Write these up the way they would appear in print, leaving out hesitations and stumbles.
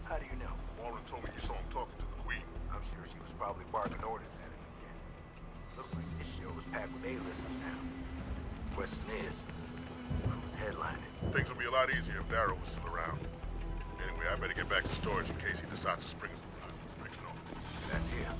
How do you know? Warren told me you saw him talking to the Queen. I'm sure she was probably barking orders at him again. Looks like this show is packed with A-listers now. Question is, who's headlining? Things would be a lot easier if Darrow was still around. Anyway, I better get back to storage in case he decides to spring us it on. Back here.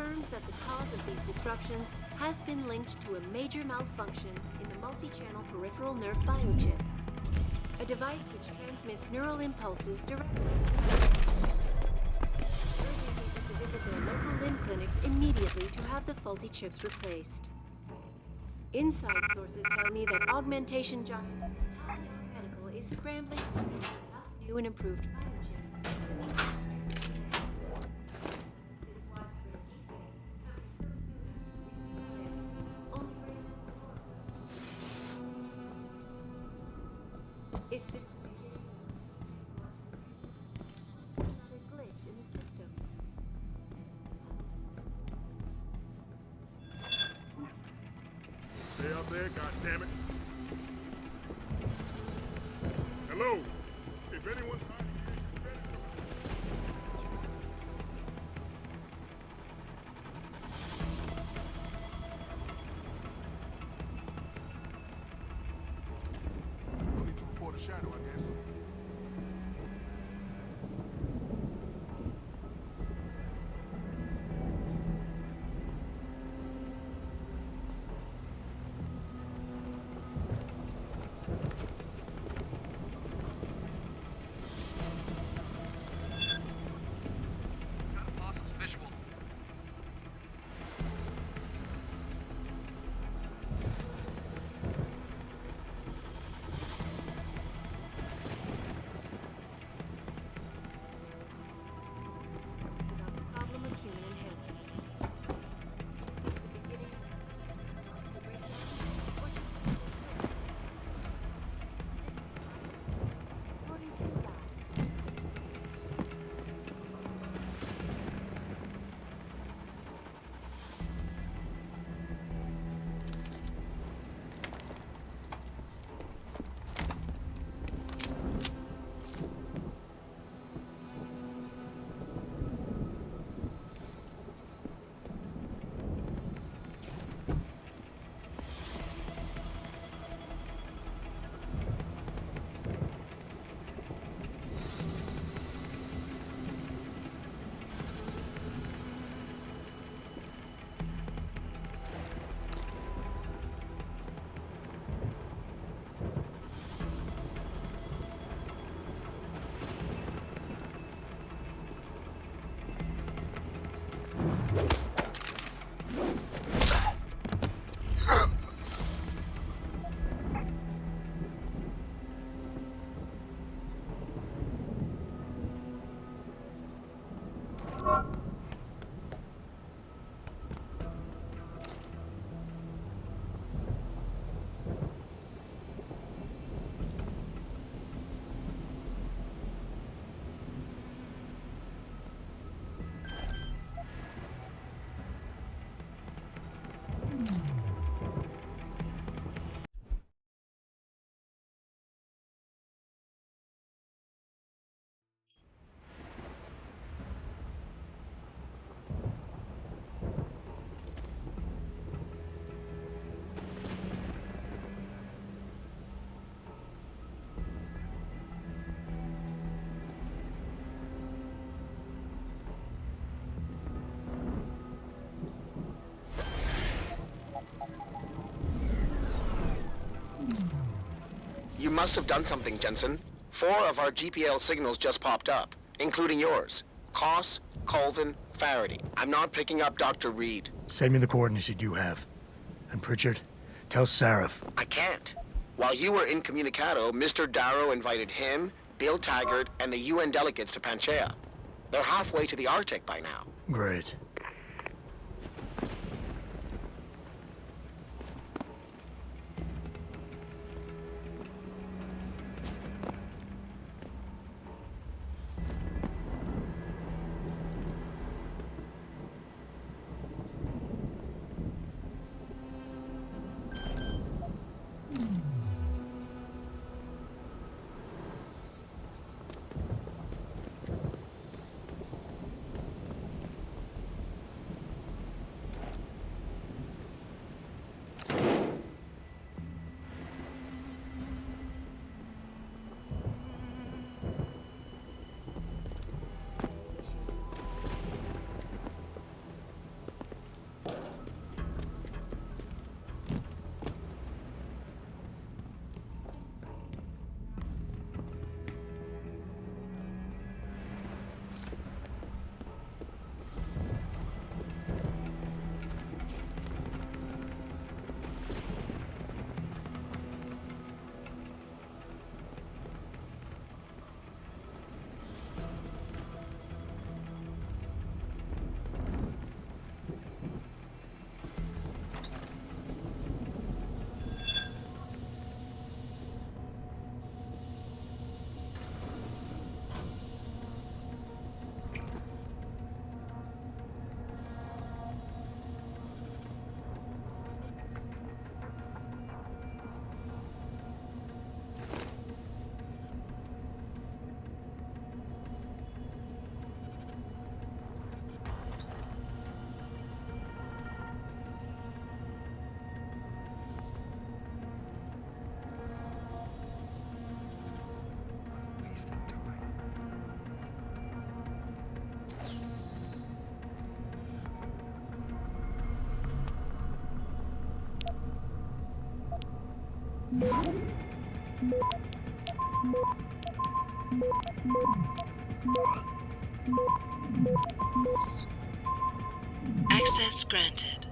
confirms that the cause of these disruptions has been linked to a major malfunction in the multi-channel peripheral nerve biochip, a device which transmits neural impulses directly urging people to visit their local limb clinics immediately to have the faulty chips replaced. Inside sources tell me that augmentation giant Medical is scrambling to produce enough new and improved biochips. Is this another glitch in the system? Stay up there, goddammit. Hello? If anyone's hiding here, no need to report a shadow, I guess. Got a possible visual. Without the problem of human enhancement. According to that. You must have done something, Jensen. 4 of our GPL signals just popped up, including yours. Koss, Colvin, Faraday. I'm not picking up Dr. Reed. Send me the coordinates you do have. And Pritchard, tell Sarif. I can't. While you were incommunicado, Mr. Darrow invited him, Bill Taggart, and the UN delegates to Panchaea. They're halfway to the Arctic by now. Great. Wasting time. Access granted.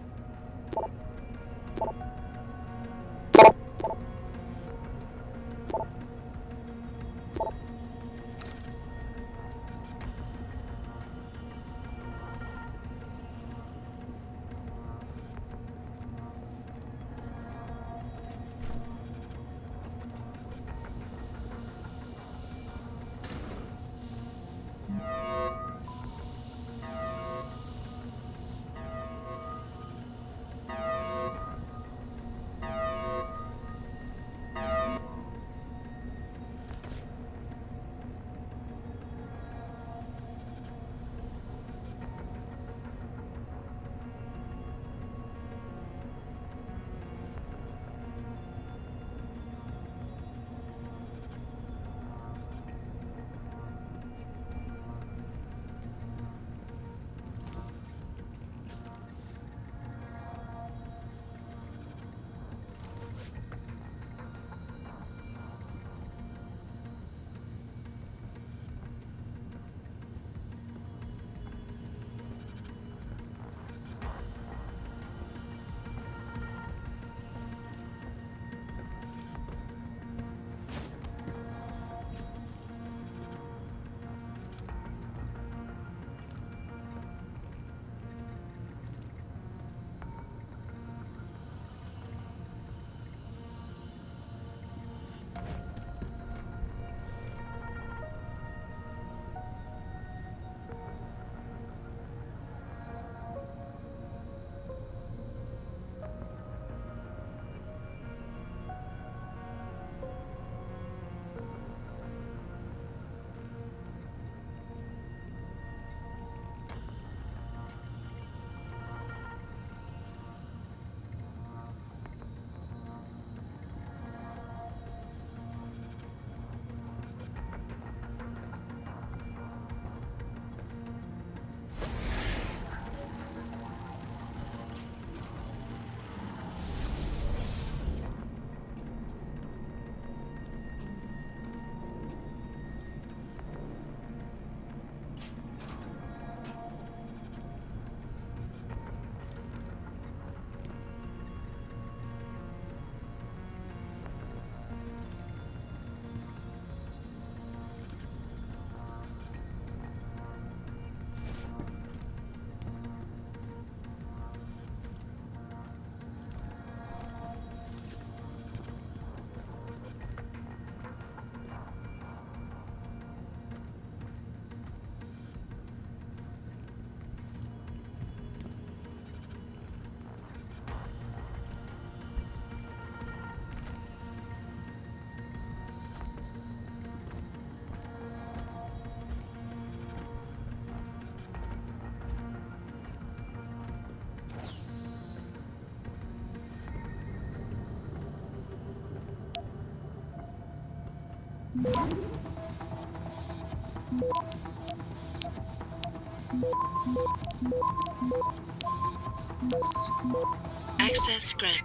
Access granted.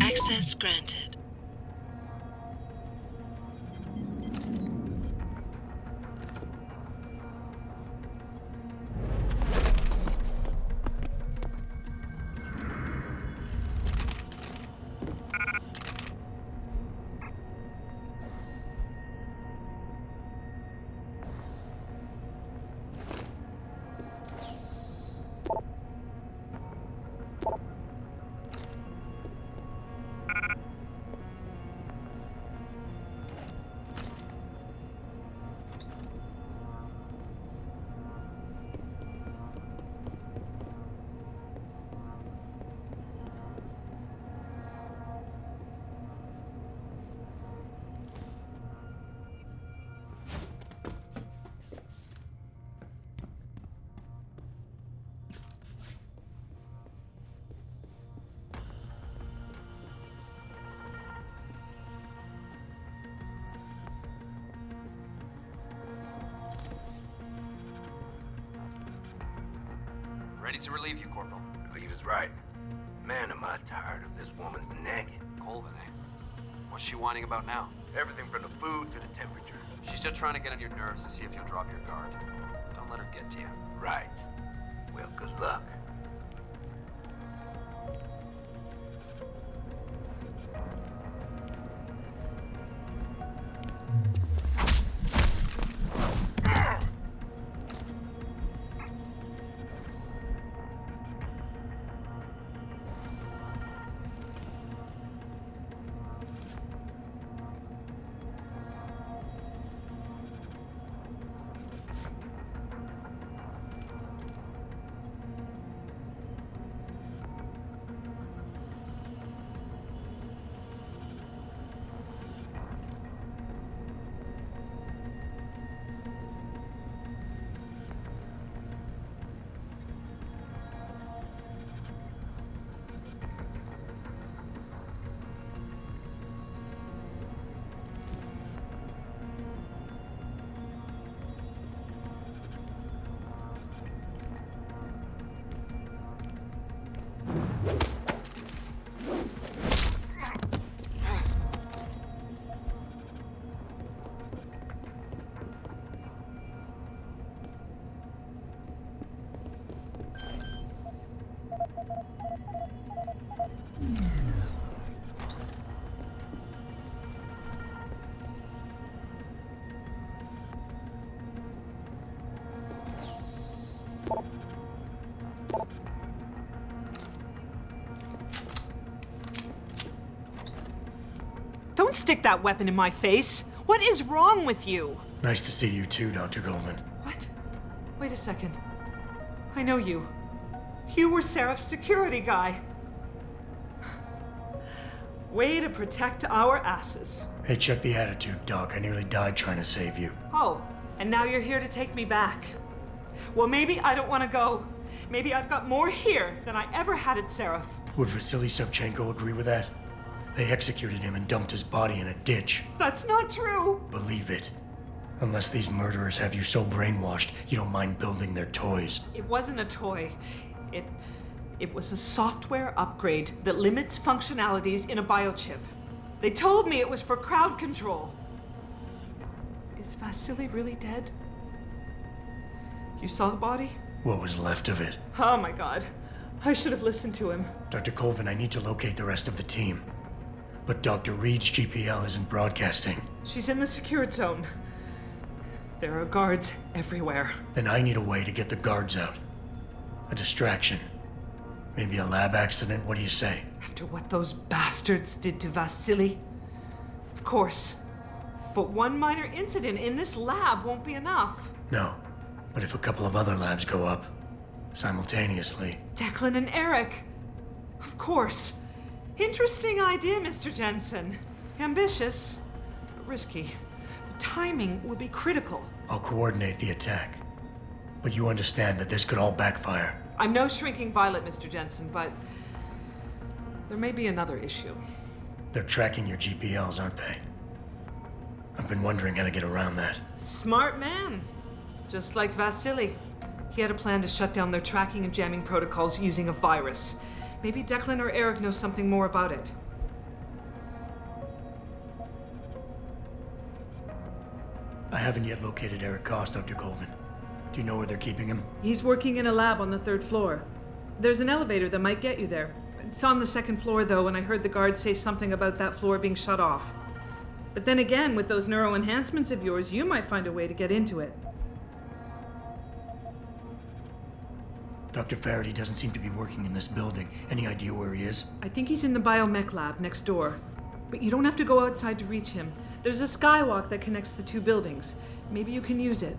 Access granted. Ready to relieve you, Corporal. Believe is right. Man, am I tired of this woman's nagging. Colvin, eh? What's she whining about now? Everything from the food to the temperature. She's just trying to get on your nerves to see if you'll drop your guard. Don't let her get to you. Right. Well, good luck. Don't stick that weapon in my face. What is wrong with you? Nice to see you too, Dr. Goldman. What? Wait a second. I know you. You were Seraph's security guy. Way to protect our asses. Hey, check the attitude, Doc. I nearly died trying to save you. Oh, and now you're here to take me back. Well, maybe I don't want to go. Maybe I've got more here than I ever had at Seraph. Would Vasily Savchenko agree with that? They executed him and dumped his body in a ditch. That's not true. Believe it. Unless these murderers have you so brainwashed, you don't mind building their toys. It wasn't a toy. It was a software upgrade that limits functionalities in a biochip. They told me it was for crowd control. Is Vasily really dead? You saw the body? What was left of it? Oh my god. I should have listened to him. Dr. Colvin, I need to locate the rest of the team. But Dr. Reed's GPL isn't broadcasting. She's in the secured zone. There are guards everywhere. Then I need a way to get the guards out. A distraction. Maybe a lab accident, what do you say? After what those bastards did to Vasily? Of course. But one minor incident in this lab won't be enough. No. But if a couple of other labs go up, simultaneously... Declan and Eric. Of course. Interesting idea, Mr. Jensen. Ambitious, but risky. The timing will be critical. I'll coordinate the attack. But you understand that this could all backfire. I'm no shrinking violet, Mr. Jensen, but there may be another issue. They're tracking your GPLs, aren't they? I've been wondering how to get around that. Smart man. Just like Vasily. He had a plan to shut down their tracking and jamming protocols using a virus. Maybe Declan or Eric know something more about it. I haven't yet located Eric Koss, Dr. Colvin. Do you know where they're keeping him? He's working in a lab on the 3rd floor. There's an elevator that might get you there. It's on the 2nd floor, though, and I heard the guard say something about that floor being shut off. But then again, with those neuro enhancements of yours, you might find a way to get into it. Dr. Faraday doesn't seem to be working in this building. Any idea where he is? I think he's in the biomech lab next door. But you don't have to go outside to reach him. There's a skywalk that connects the 2 buildings. Maybe you can use it.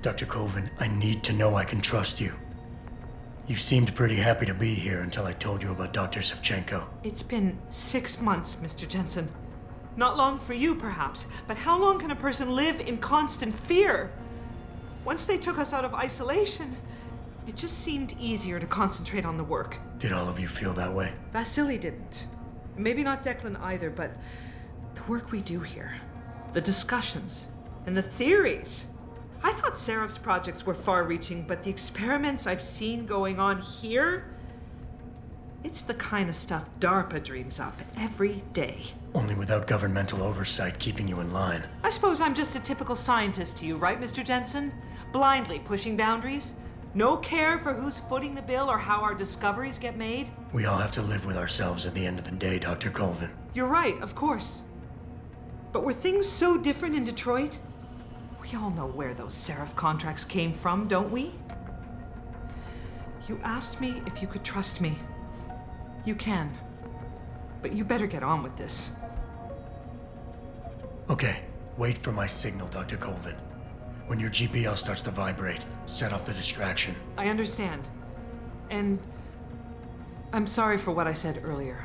Dr. Colvin, I need to know I can trust you. You seemed pretty happy to be here until I told you about Dr. Savchenko. It's been 6 months, Mr. Jensen. Not long for you, perhaps, but how long can a person live in constant fear? Once they took us out of isolation, it just seemed easier to concentrate on the work. Did all of you feel that way? Vasily didn't. Maybe not Declan either, but the work we do here, the discussions, and the theories. I thought Seraph's projects were far-reaching, but the experiments I've seen going on here, It's the kind of stuff DARPA dreams up every day. Only without governmental oversight keeping you in line. I suppose I'm just a typical scientist to you, right, Mr. Jensen? Blindly pushing boundaries? No care for who's footing the bill or how our discoveries get made? We all have to live with ourselves at the end of the day, Dr. Colvin. You're right, of course. But were things so different in Detroit? We all know where those Seraph contracts came from, don't we? You asked me if you could trust me. You can. But you better get on with this. Okay, wait for my signal, Dr. Colvin. When your GPL starts to vibrate, set off the distraction. I understand. And I'm sorry for what I said earlier.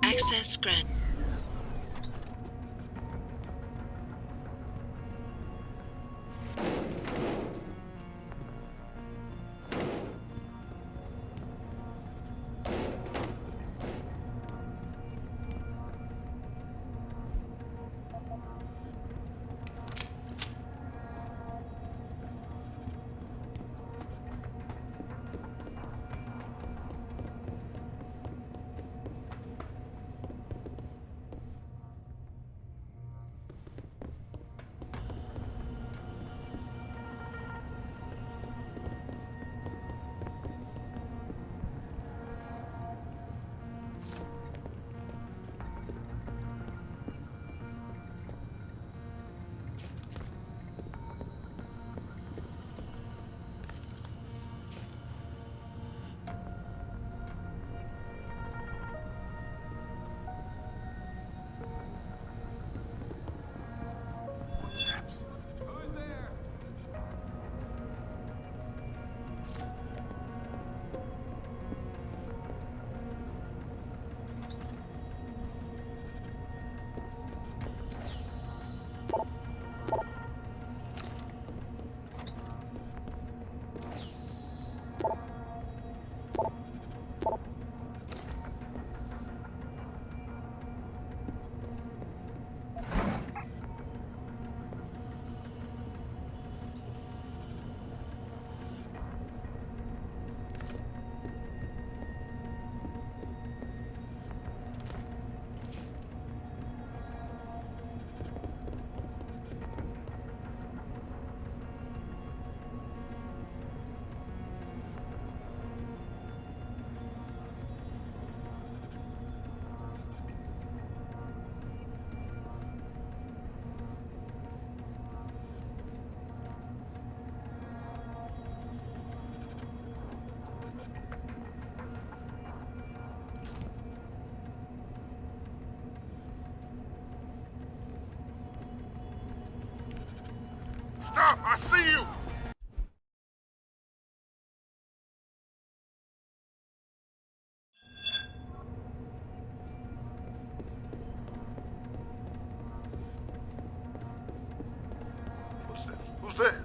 Access granted. Footsteps. Who's there? Stop! I see you! Footsteps. Who's there?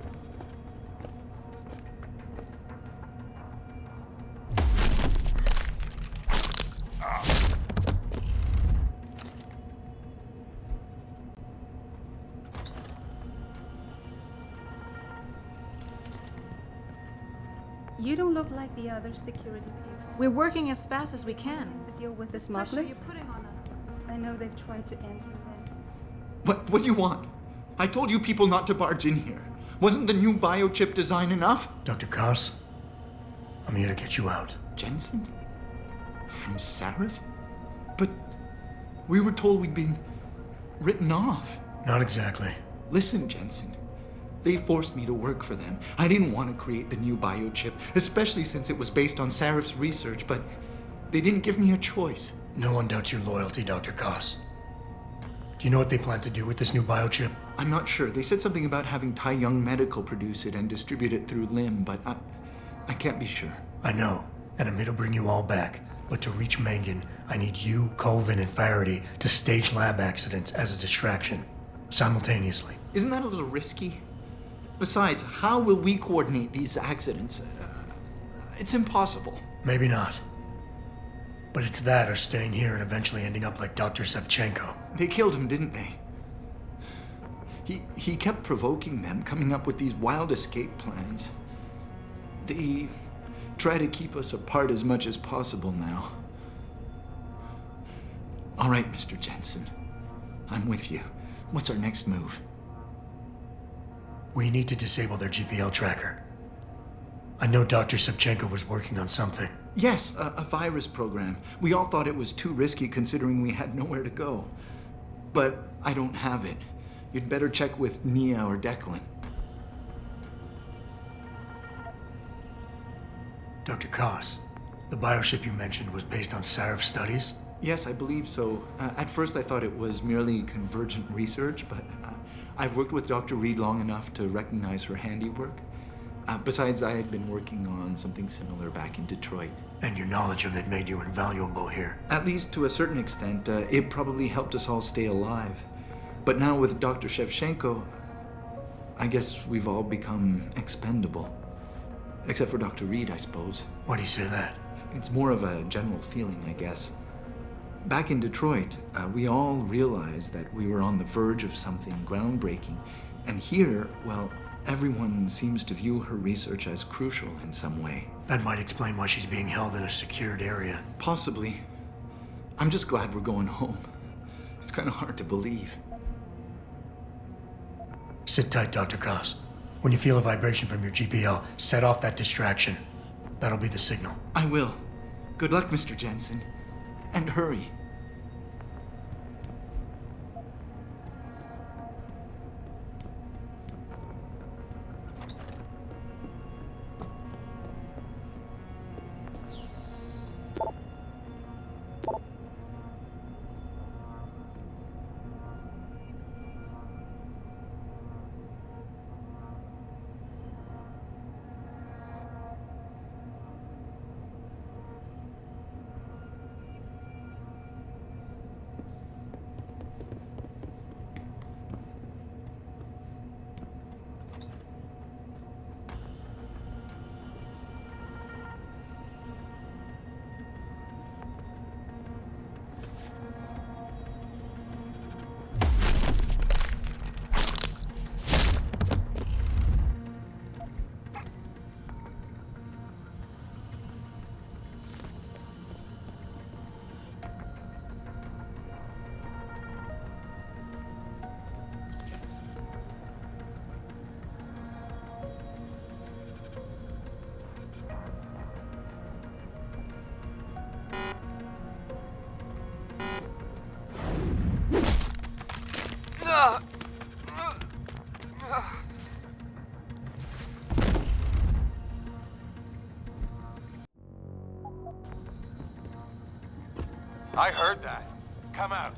You don't look like the other security people. We're working as fast as we can. To deal with the Pressure you're smugglers? putting on us. I know they've tried to enter them. What do you want? I told you people not to barge in here. Wasn't the new biochip design enough? Dr. Koss, I'm here to get you out. Jensen? From Seraph? But we were told we'd been written off. Not exactly. Listen, Jensen. They forced me to work for them. I didn't want to create the new biochip, especially since it was based on Seraph's research, but they didn't give me a choice. No one doubts your loyalty, Dr. Koss. Do you know what they plan to do with this new biochip? I'm not sure. They said something about having Tai Young Medical produce it and distribute it through LIM, but I can't be sure. I know, and I'm here to bring you all back. But to reach Mangan, I need you, Colvin, and Faraday to stage lab accidents as a distraction, simultaneously. Isn't that a little risky? Besides, how will we coordinate these accidents? It's impossible. Maybe not. But it's that or staying here and eventually ending up like Dr. Savchenko. They killed him, didn't they? He kept provoking them, coming up with these wild escape plans. They try to keep us apart as much as possible now. All right, Mr. Jensen. I'm with you. What's our next move? We need to disable their GPL tracker. I know Dr. Savchenko was working on something. Yes, a virus program. We all thought it was too risky considering we had nowhere to go. But I don't have it. You'd better check with Nia or Declan. Dr. Koss, the bioship you mentioned was based on Sarif's studies? Yes, I believe so. At first I thought it was merely convergent research, but I've worked with Dr. Reed long enough to recognize her handiwork. Besides, I had been working on something similar back in Detroit. And your knowledge of it made you invaluable here. At least to a certain extent, it probably helped us all stay alive. But now with Dr. Shevchenko, I guess we've all become expendable. Except for Dr. Reed, I suppose. Why do you say that? It's more of a general feeling, I guess. Back in Detroit, we all realized that we were on the verge of something groundbreaking. And here, well, everyone seems to view her research as crucial in some way. That might explain why she's being held in a secured area. Possibly. I'm just glad we're going home. It's kind of hard to believe. Sit tight, Dr. Koss. When you feel a vibration from your GPL, set off that distraction. That'll be the signal. I will. Good luck, Mr. Jensen. And hurry. I heard that. Come out.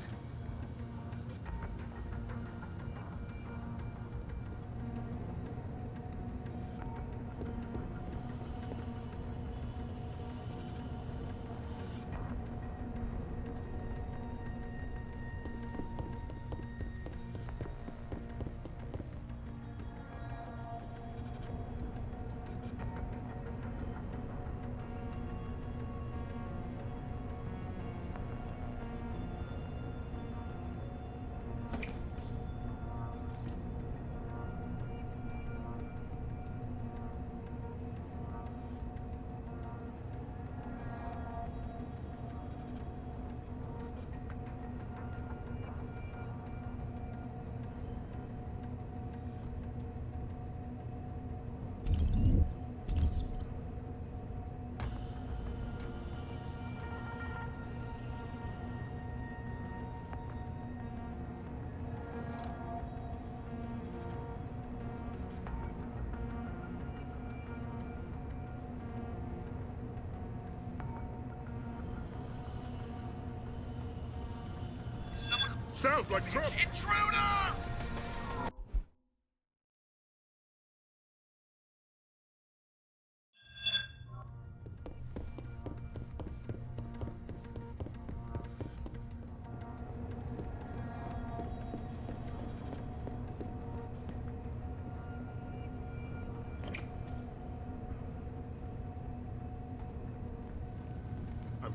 Sounds like trouble. Intruder!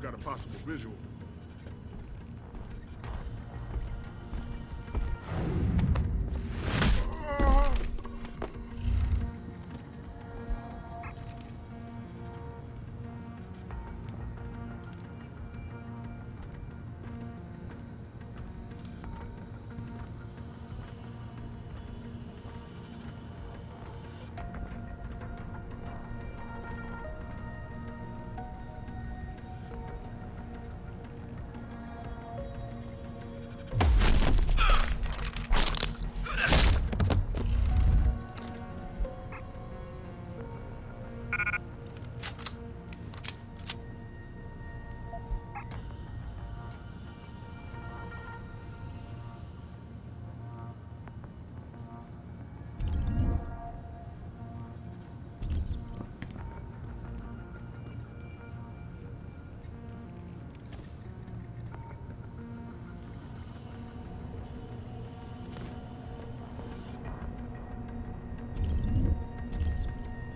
I've got a possible visual.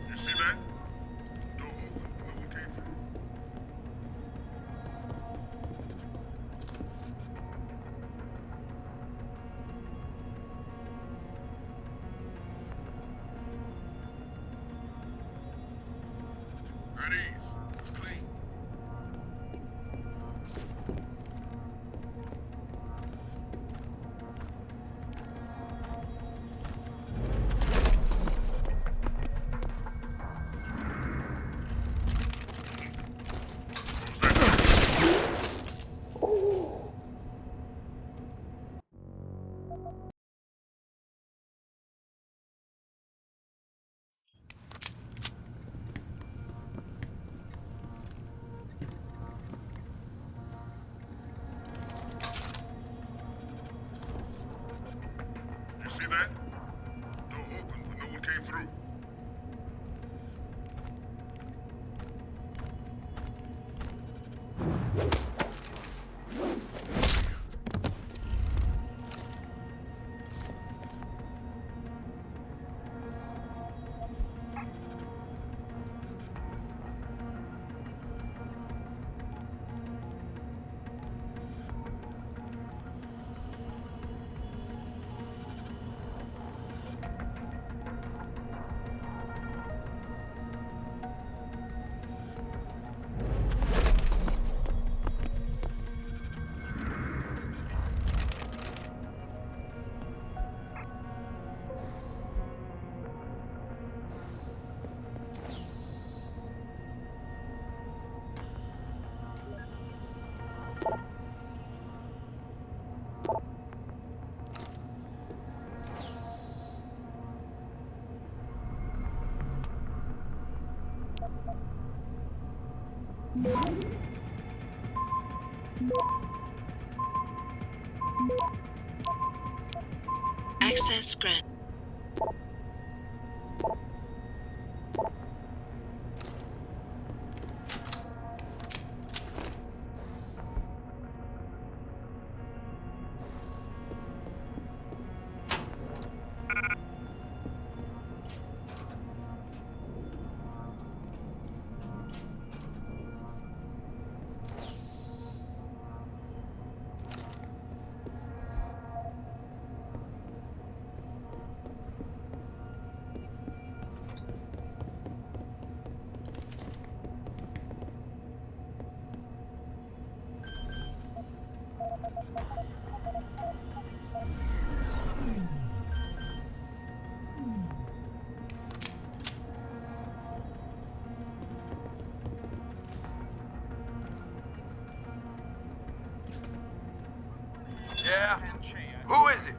You see that? Door open, but no one came through. At ease. It's clean. Close that door. You see that? Door open, but no one came through. Access granted. Yeah? Who is it?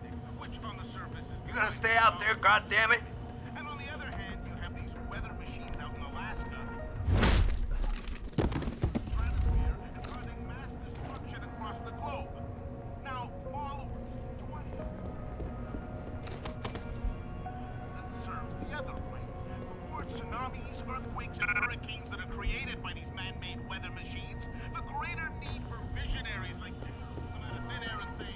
You gonna stay out there, goddammit? And on the other hand, you have these weather machines out in Alaska. Stratosphere and causing mass destruction across the globe. Now, followers, 20. That serves the other way. The more tsunamis, earthquakes, and hurricanes that are created by these man-made weather machines, the greater need for visionaries like you to come out of thin air and say,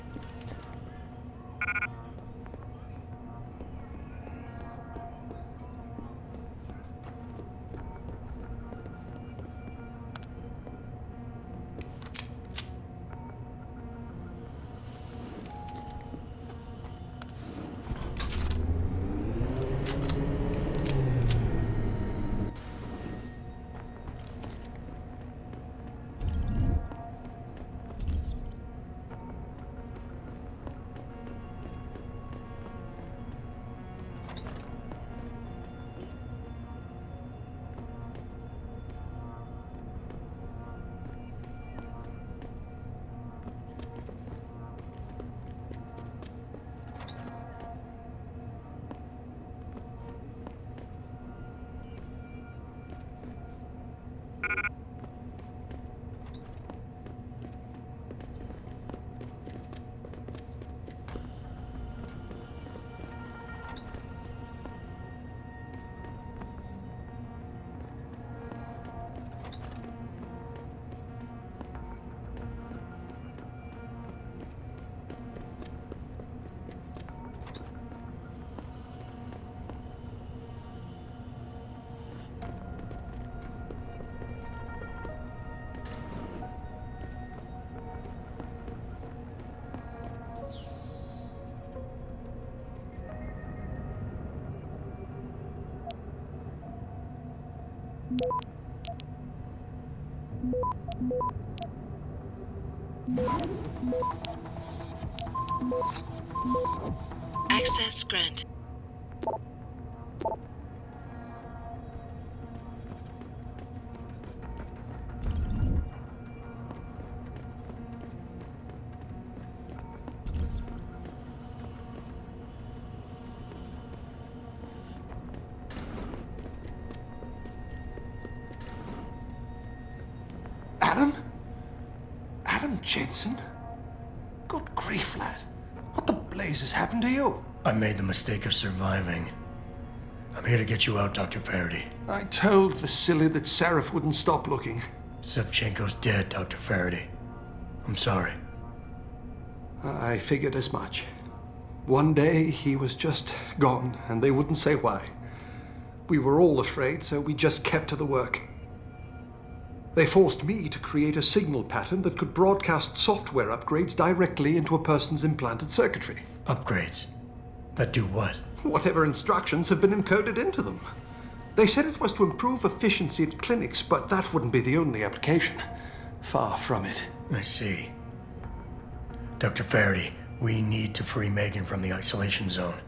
Access granted. Adam? Adam Jensen? Good grief, lad. What the blazes happened to you? I made the mistake of surviving. I'm here to get you out, Dr. Faraday. I told Vasily that Seraph wouldn't stop looking. Sevchenko's dead, Dr. Faraday. I'm sorry. I figured as much. One day he was just gone, and they wouldn't say why. We were all afraid, so we just kept to the work. They forced me to create a signal pattern that could broadcast software upgrades directly into a person's implanted circuitry. Upgrades? That do what? Whatever instructions have been encoded into them. They said it was to improve efficiency at clinics, but that wouldn't be the only application. Far from it. I see. Dr. Faraday, we need to free Megan from the isolation zone.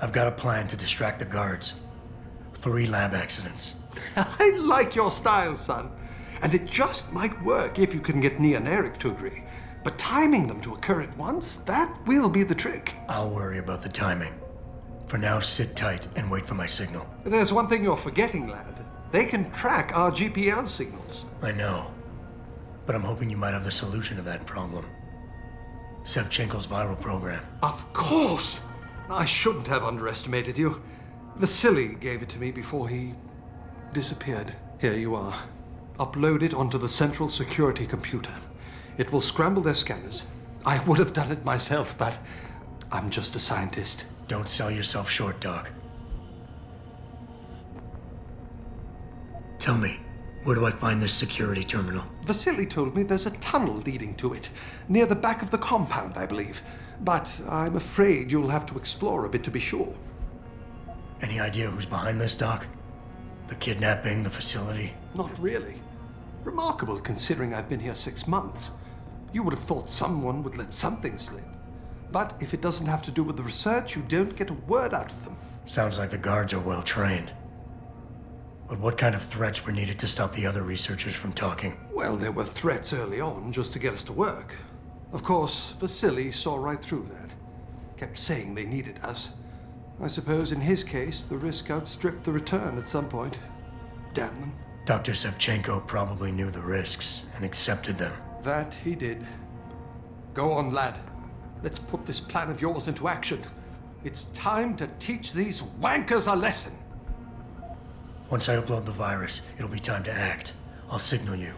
I've got a plan to distract the guards. 3 lab accidents. I like your style, son. And it just might work if you can get Nia and Eric to agree. But timing them to occur at once, that will be the trick. I'll worry about the timing. For now, sit tight and wait for my signal. There's one thing you're forgetting, lad. They can track our GPL signals. I know. But I'm hoping you might have the solution to that problem. Sevchenko's viral program. Of course! I shouldn't have underestimated you. Vasily gave it to me before he disappeared. Here you are. Upload it onto the central security computer. It will scramble their scanners. I would have done it myself, but I'm just a scientist. Don't sell yourself short, Doc. Tell me, where do I find this security terminal? Vasily told me there's a tunnel leading to it, near the back of the compound, I believe. But I'm afraid you'll have to explore a bit to be sure. Any idea who's behind this, Doc? The kidnapping, the facility? Not really. Remarkable considering I've been here 6 months. You would have thought someone would let something slip. But if it doesn't have to do with the research, you don't get a word out of them. Sounds like the guards are well trained. But what kind of threats were needed to stop the other researchers from talking? Well, there were threats early on just to get us to work. Of course, Vasily saw right through that. Kept saying they needed us. I suppose in his case, the risk outstripped the return at some point. Damn them. Dr. Sevchenko probably knew the risks and accepted them. That he did. Go on, lad. Let's put this plan of yours into action. It's time to teach these wankers a lesson. Once I upload the virus, it'll be time to act. I'll signal you.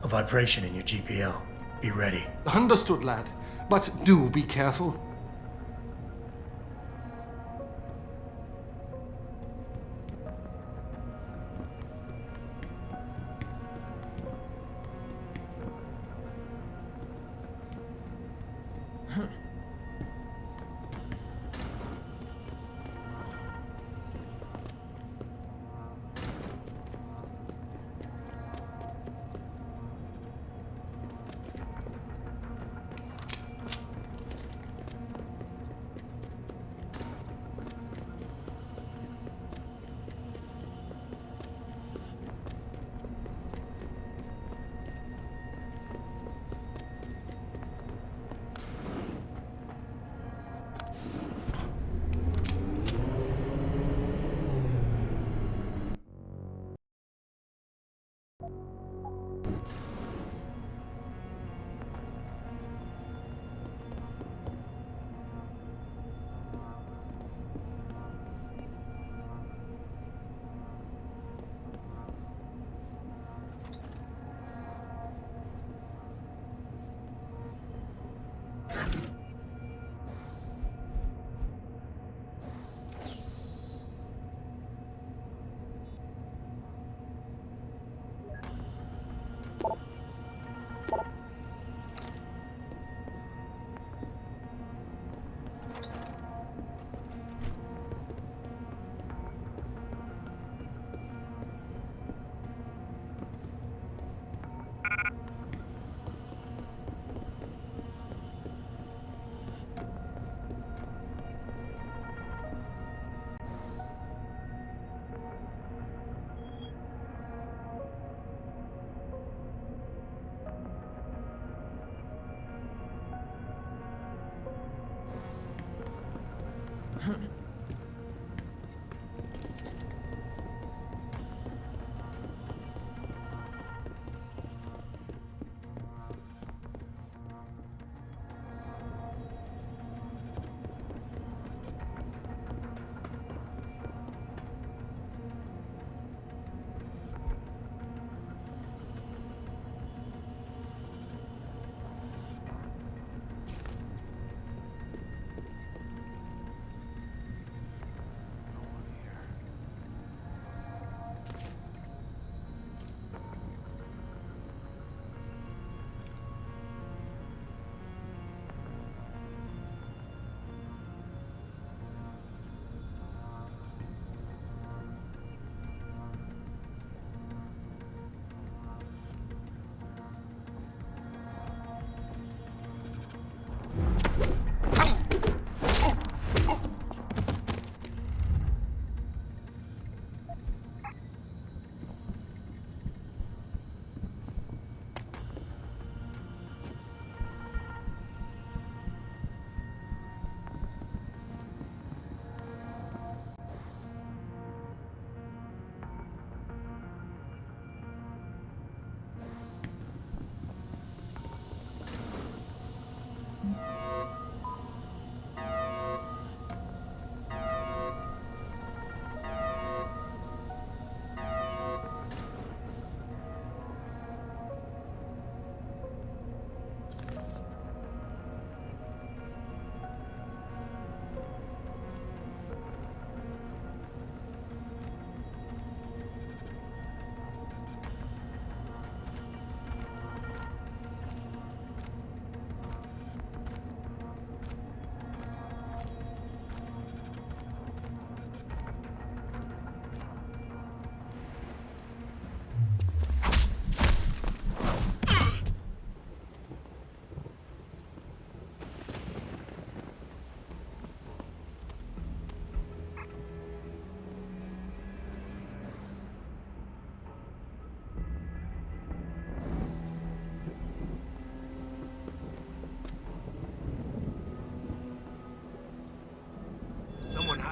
A vibration in your GPL. Be ready. Understood, lad. But do be careful.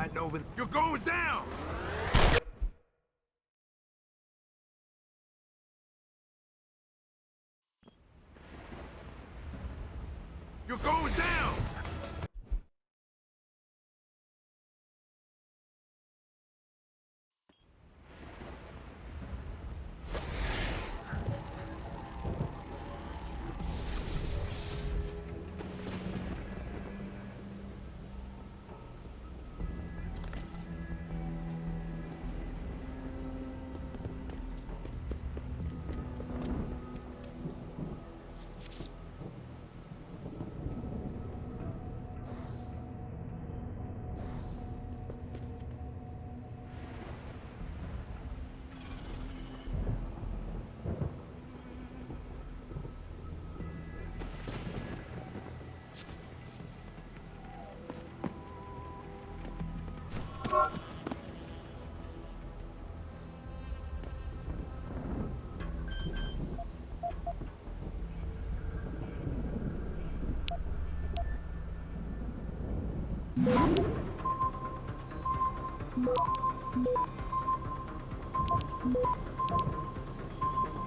hiding over there. You're going down! You're going down!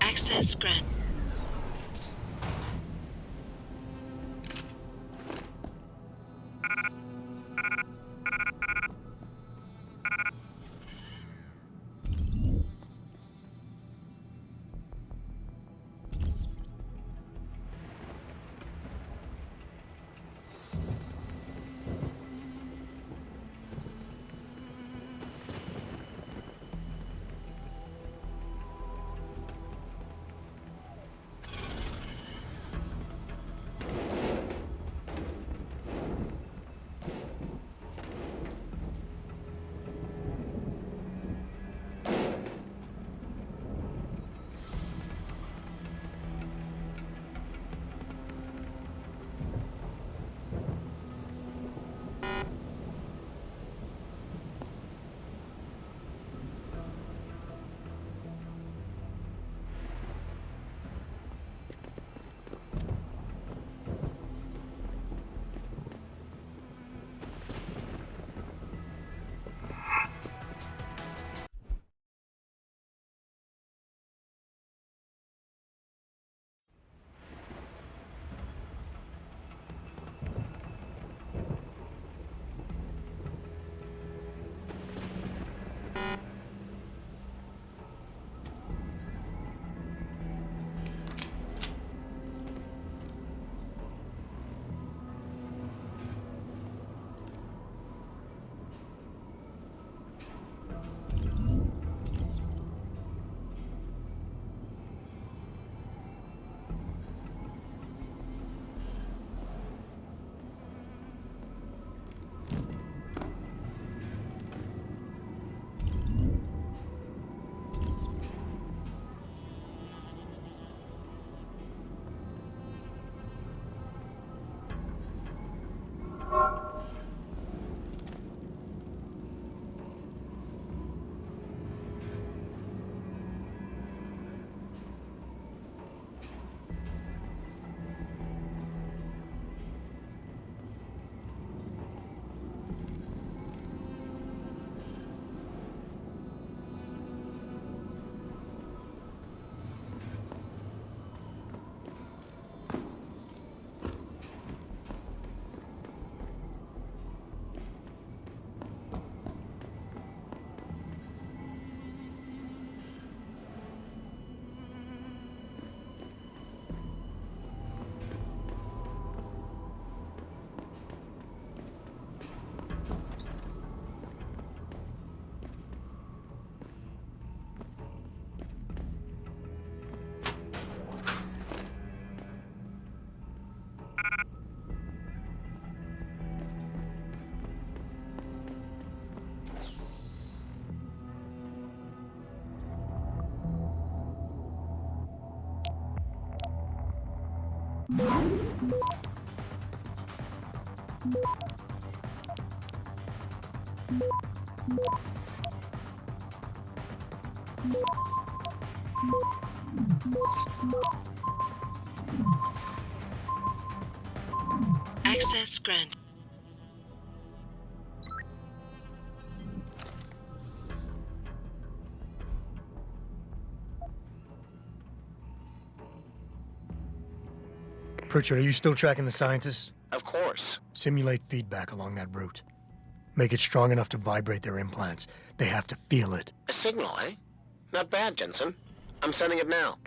Access granted. Access granted. Pritchard, are you still tracking the scientists? Of course. Simulate feedback along that route. Make it strong enough to vibrate their implants. They have to feel it. A signal, eh? Not bad, Jensen. I'm sending it now.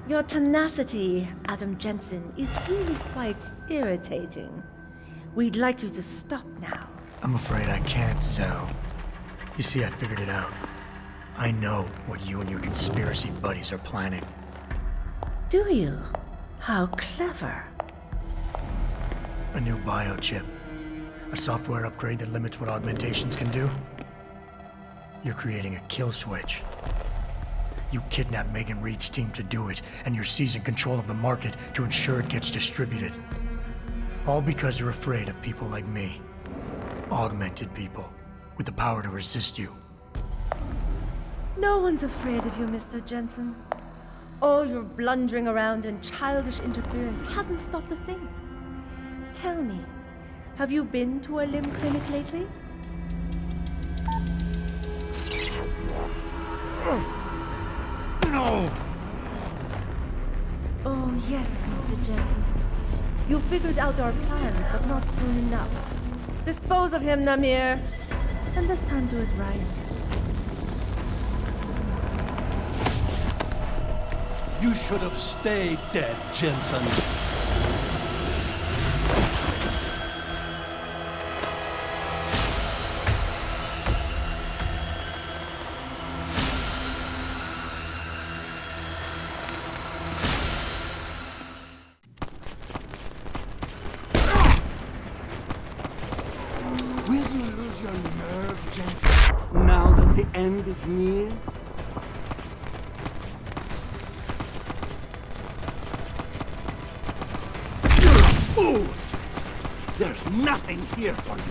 Your tenacity, Adam Jensen, is really quite irritating. We'd like you to stop now. I'm afraid I can't, Sal. You see, I figured it out. I know what you and your conspiracy buddies are planning. Do you? How clever. A new biochip. A software upgrade that limits what augmentations can do. You're creating a kill switch. You kidnapped Megan Reed's team to do it, and you're seizing control of the market to ensure it gets distributed. All because you're afraid of people like me. Augmented people, with the power to resist you. No one's afraid of you, Mr. Jensen. All your blundering around and childish interference hasn't stopped a thing. Tell me, have you been to a limb clinic lately? No! Oh, yes, Mr. Jensen. You figured out our plans, but not soon enough. Dispose of him, Namir. And this time do it right. You should have stayed dead, Jensen. Will you lose your nerve, Jensen? Now that the end is near? Ooh! There's nothing here for you.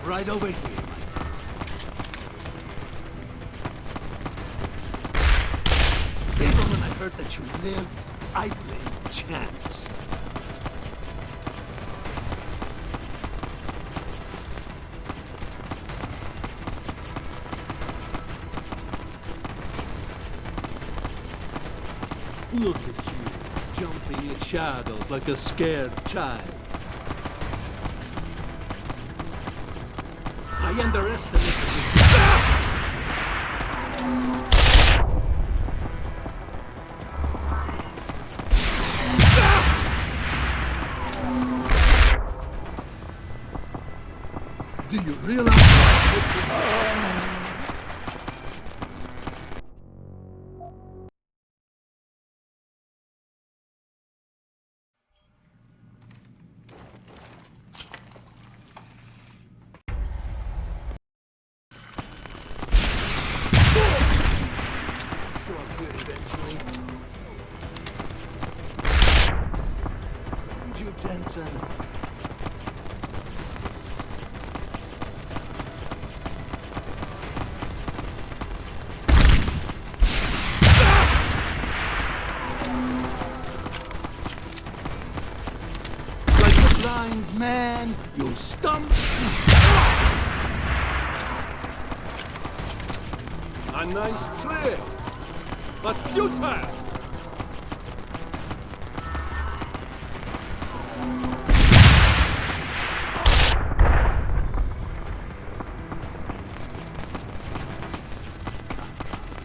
Right over here. Even when I heard that you lived, I played chance. Look at you, jumping in shadows like a scared child. I underestimated you. Do you realize? Jensen. Like a blind man, you stump. A nice trick, but futile.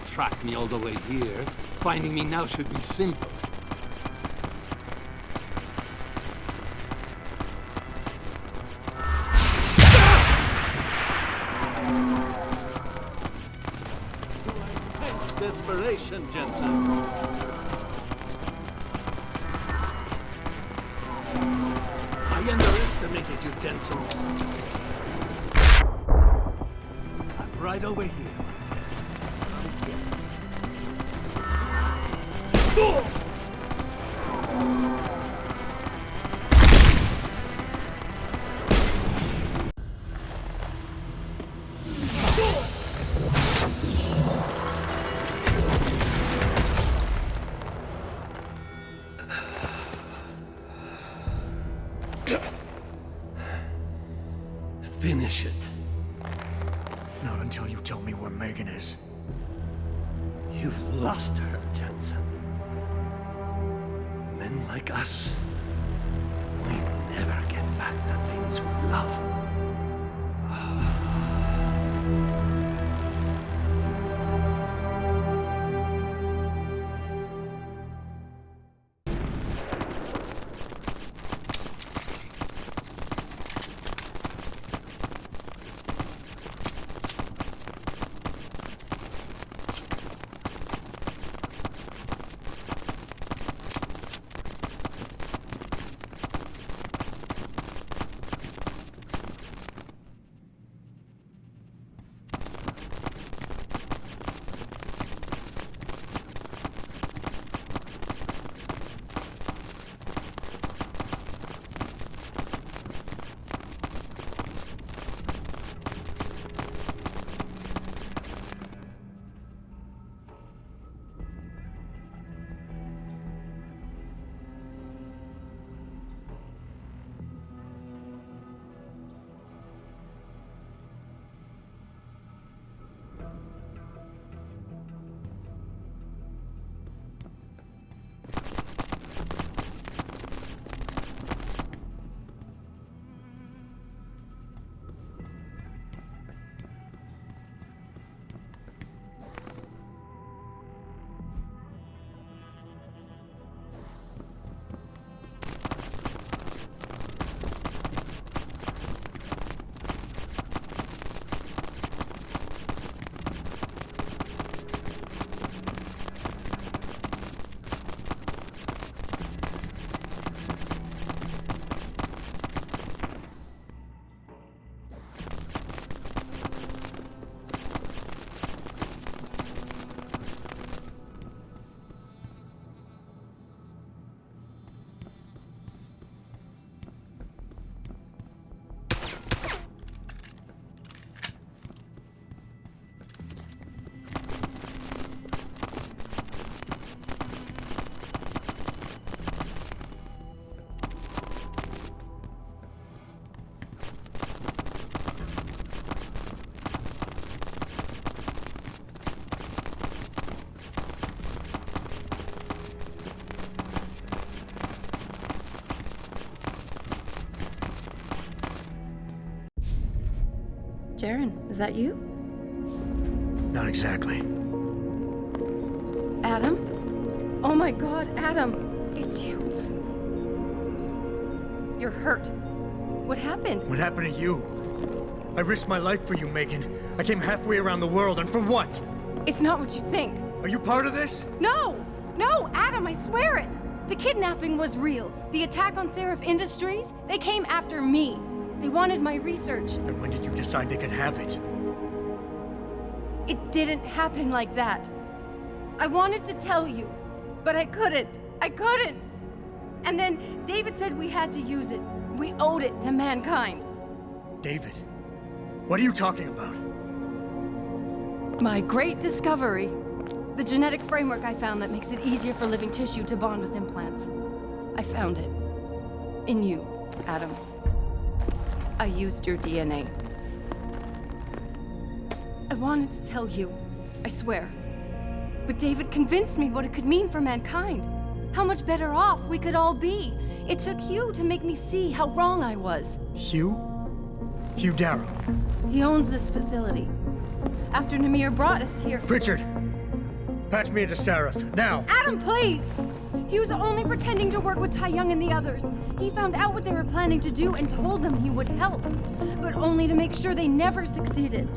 Tracked me all the way here. Finding me now should be simple. Intense desperation, Jensen. I underestimated you, Jensen. I'm right over here. Finish it. Not until you tell me where Megan is. You've lost her, Jensen. Men like us, we never get back the things we love. Jaren, is that you? Not exactly. Adam? Oh my god, Adam! It's you. You're hurt. What happened? What happened to you? I risked my life for you, Megan. I came halfway around the world, and for what? It's not what you think. Are you part of this? No! No, Adam, I swear it! The kidnapping was real. The attack on Seraph Industries, they came after me. They wanted my research. And when did you decide they could have it? It didn't happen like that. I wanted to tell you, but I couldn't. I couldn't! And then David said we had to use it. We owed it to mankind. David? What are you talking about? My great discovery. The genetic framework I found that makes it easier for living tissue to bond with implants. I found it. In you, Adam. I used your DNA. I wanted to tell you, I swear. But David convinced me what it could mean for mankind. How much better off we could all be. It took Hugh to make me see how wrong I was. Hugh? Hugh Darrow. He owns this facility. After Namir brought us here... Pritchard! Patch me into Seraph, now! Adam, please! He was only pretending to work with Tai Young and the others. He found out what they were planning to do and told them he would help. But only to make sure they never succeeded.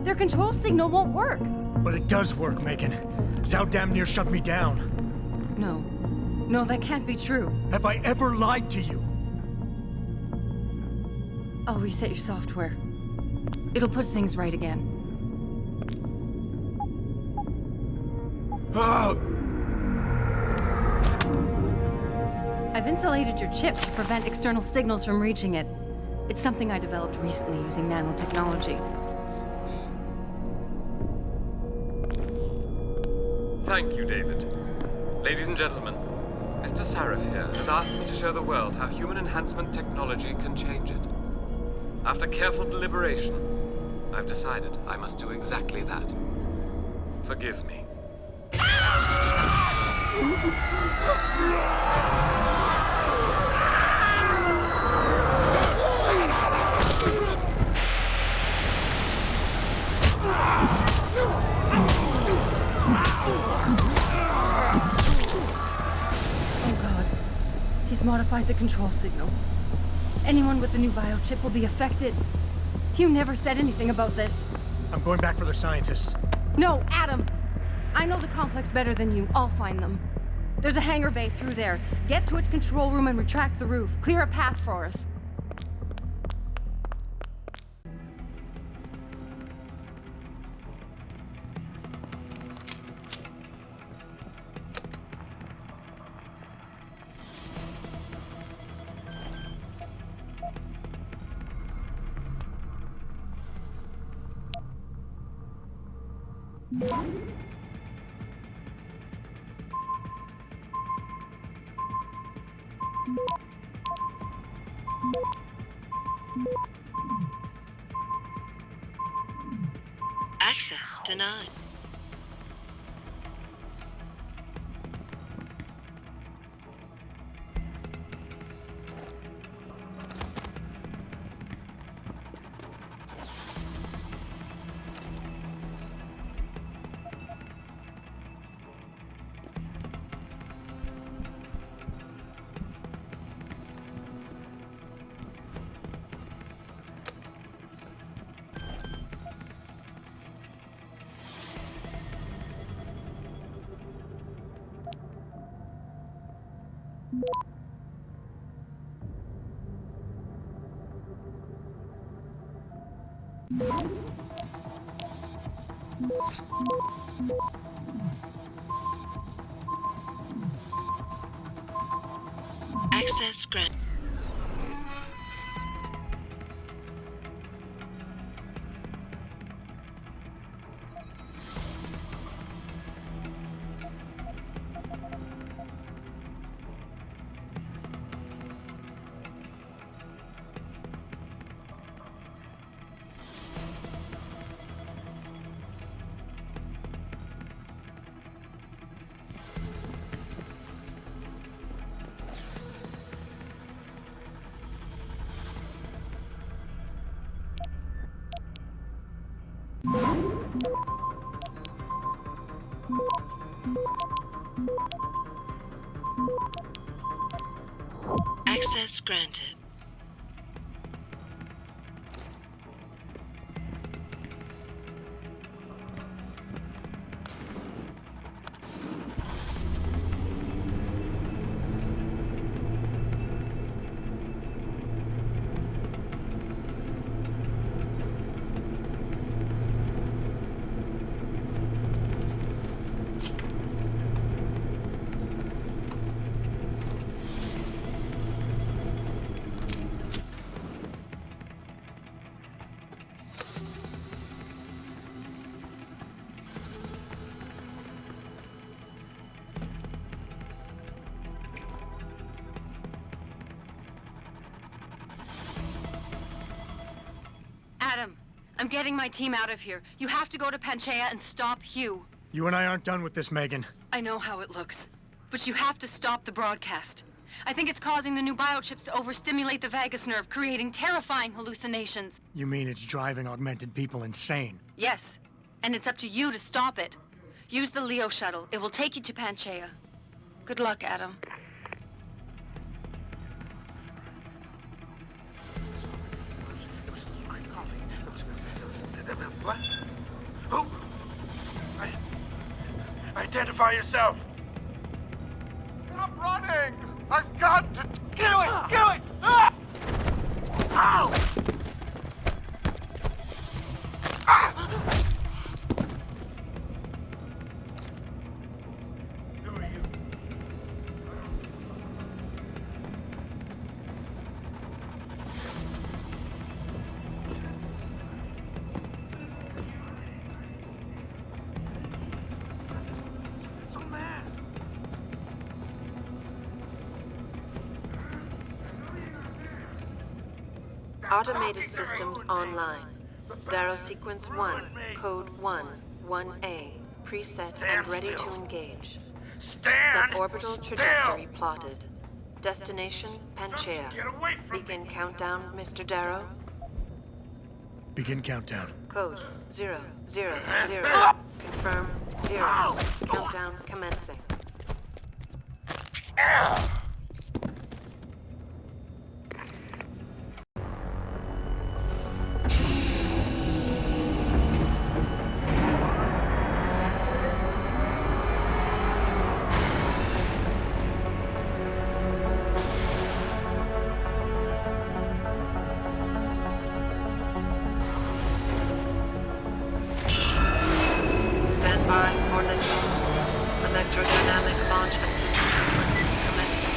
Their control signal won't work. But it does work, Megan. Zhao damn near shut me down. No. No, that can't be true. Have I ever lied to you? I'll reset your software. It'll put things right again. I've insulated your chip to prevent external signals from reaching it. It's something I developed recently using nanotechnology. Thank you, David. Ladies and gentlemen, Mr. Sarif here has asked me to show the world how human enhancement technology can change it. After careful deliberation, I've decided I must do exactly that. Forgive me. He's modified the control signal. Anyone with the new biochip will be affected. Hugh never said anything about this. I'm going back for the scientists. No, Adam! I know the complex better than you. I'll find them. There's a hangar bay through there. Get to its control room and retract the roof. Clear a path for us. Access denied. Access granted. Access granted. I'm getting my team out of here. You have to go to Panchaea and stop Hugh. You and I aren't done with this, Megan. I know how it looks, but you have to stop the broadcast. I think it's causing the new biochips to overstimulate the vagus nerve, creating terrifying hallucinations. You mean it's driving augmented people insane? Yes, and it's up to you to stop it. Use the Leo shuttle. It will take you to Panchaea. Good luck, Adam. What? Who? Identify yourself! Stop running! I've got to... Get away! Get away! Ah! Ow! Ah! Who are you? Some man. Automated systems online. Darrow sequence 1, code 1, 1A, preset and ready to engage. Suborbital trajectory plotted. Destination Panchaea. Begin countdown, Mr. Darrow. Begin countdown. Code 000. Confirm 0. Countdown commencing. Stand by for liftoff. Electrodynamic launch assist sequence commencing.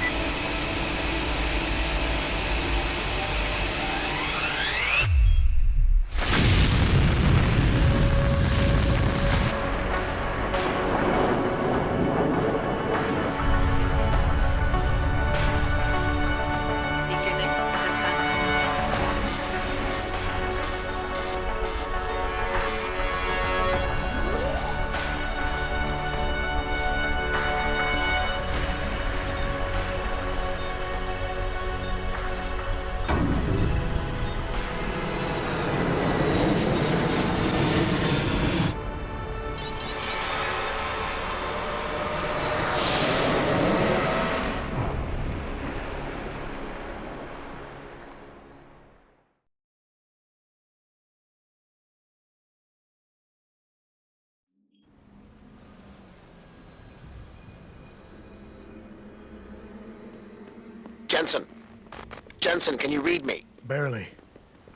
Beginning descent. Jensen. Jensen, can you read me? Barely.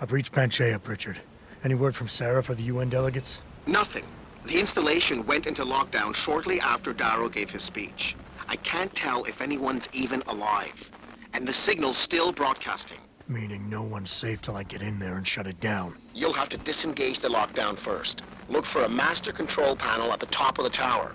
I've reached Panchaea, Pritchard. Any word from Sarah for the UN delegates? Nothing. The installation went into lockdown shortly after Darrow gave his speech. I can't tell if anyone's even alive. And the signal's still broadcasting. Meaning no one's safe till I get in there and shut it down. You'll have to disengage the lockdown first. Look for a master control panel at the top of the tower.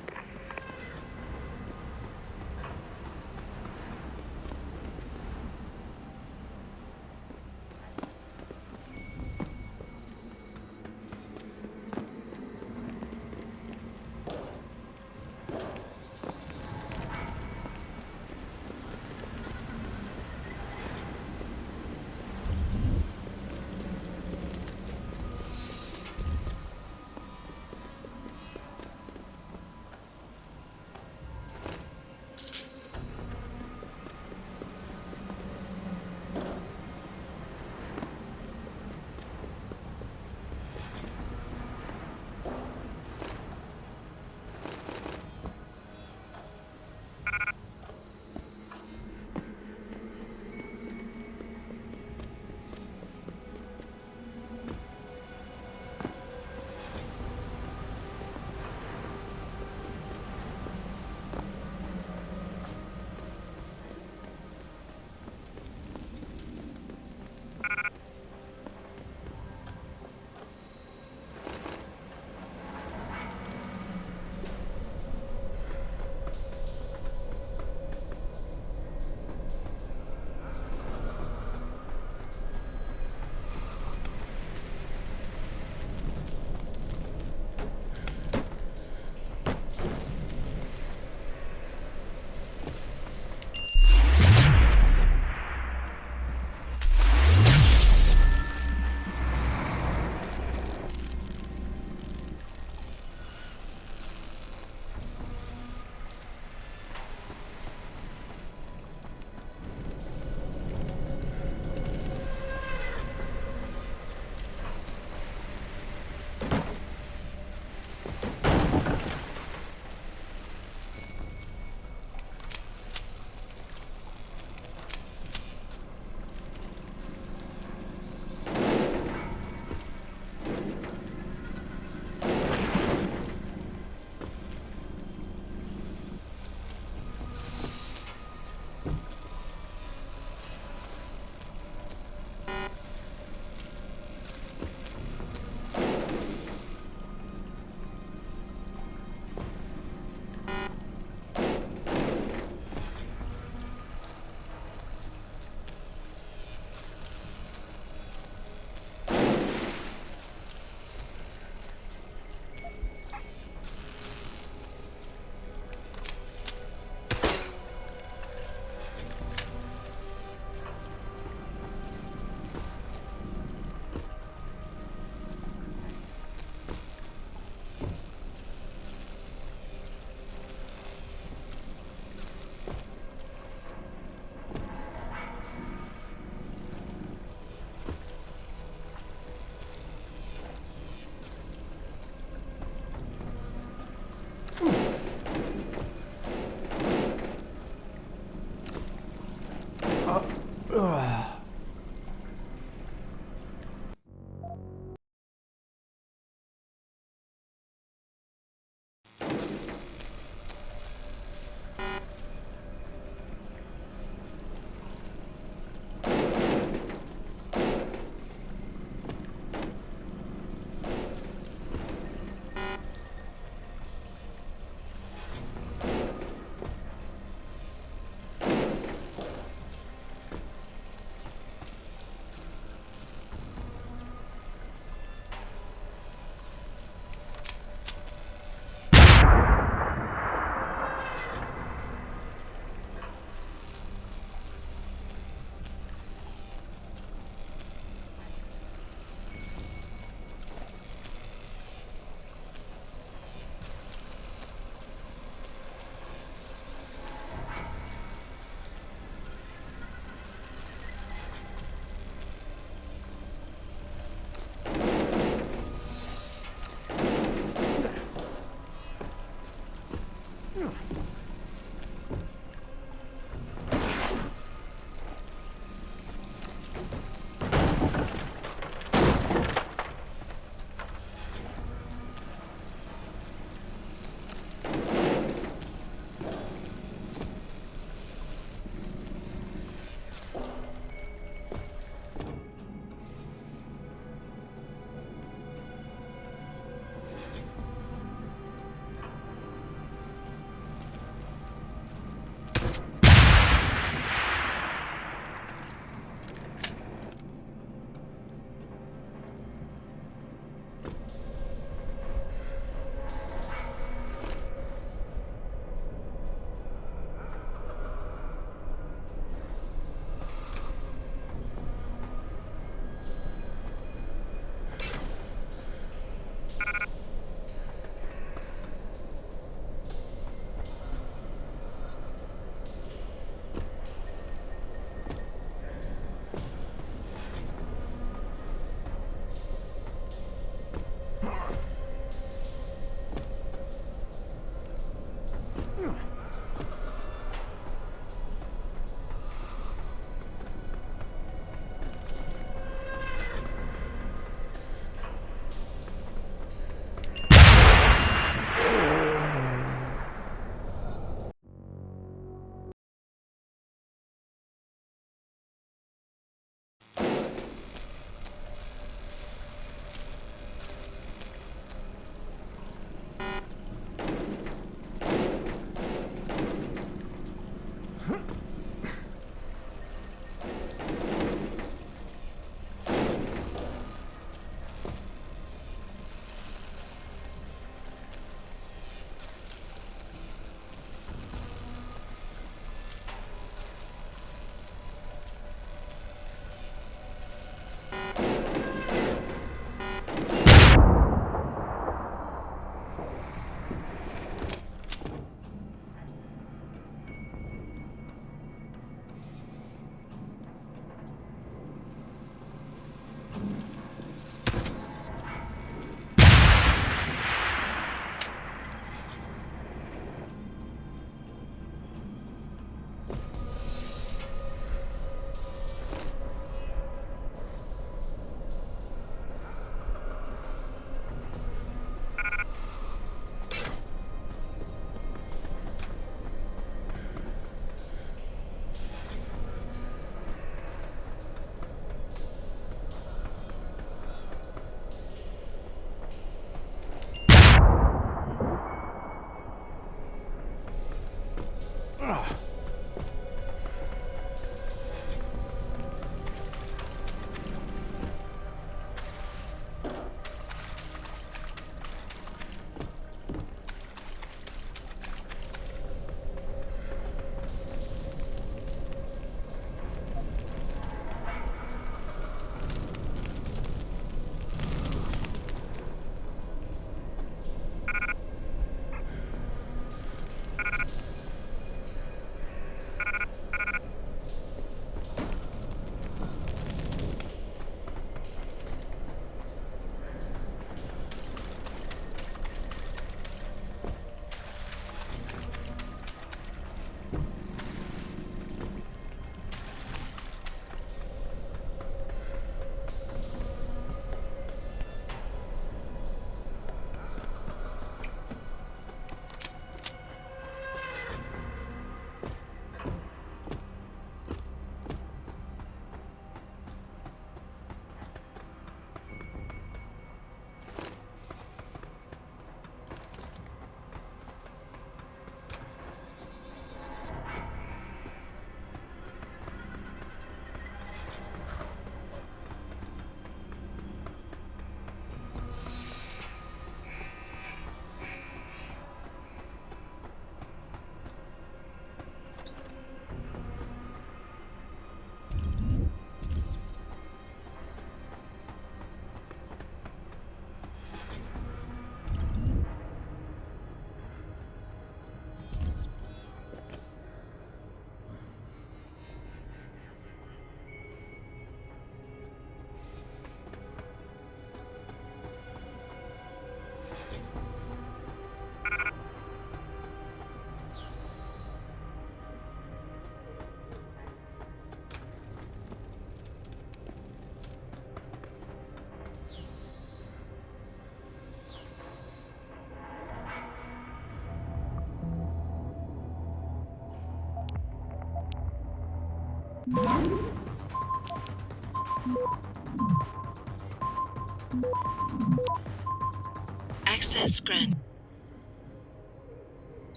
Access granted.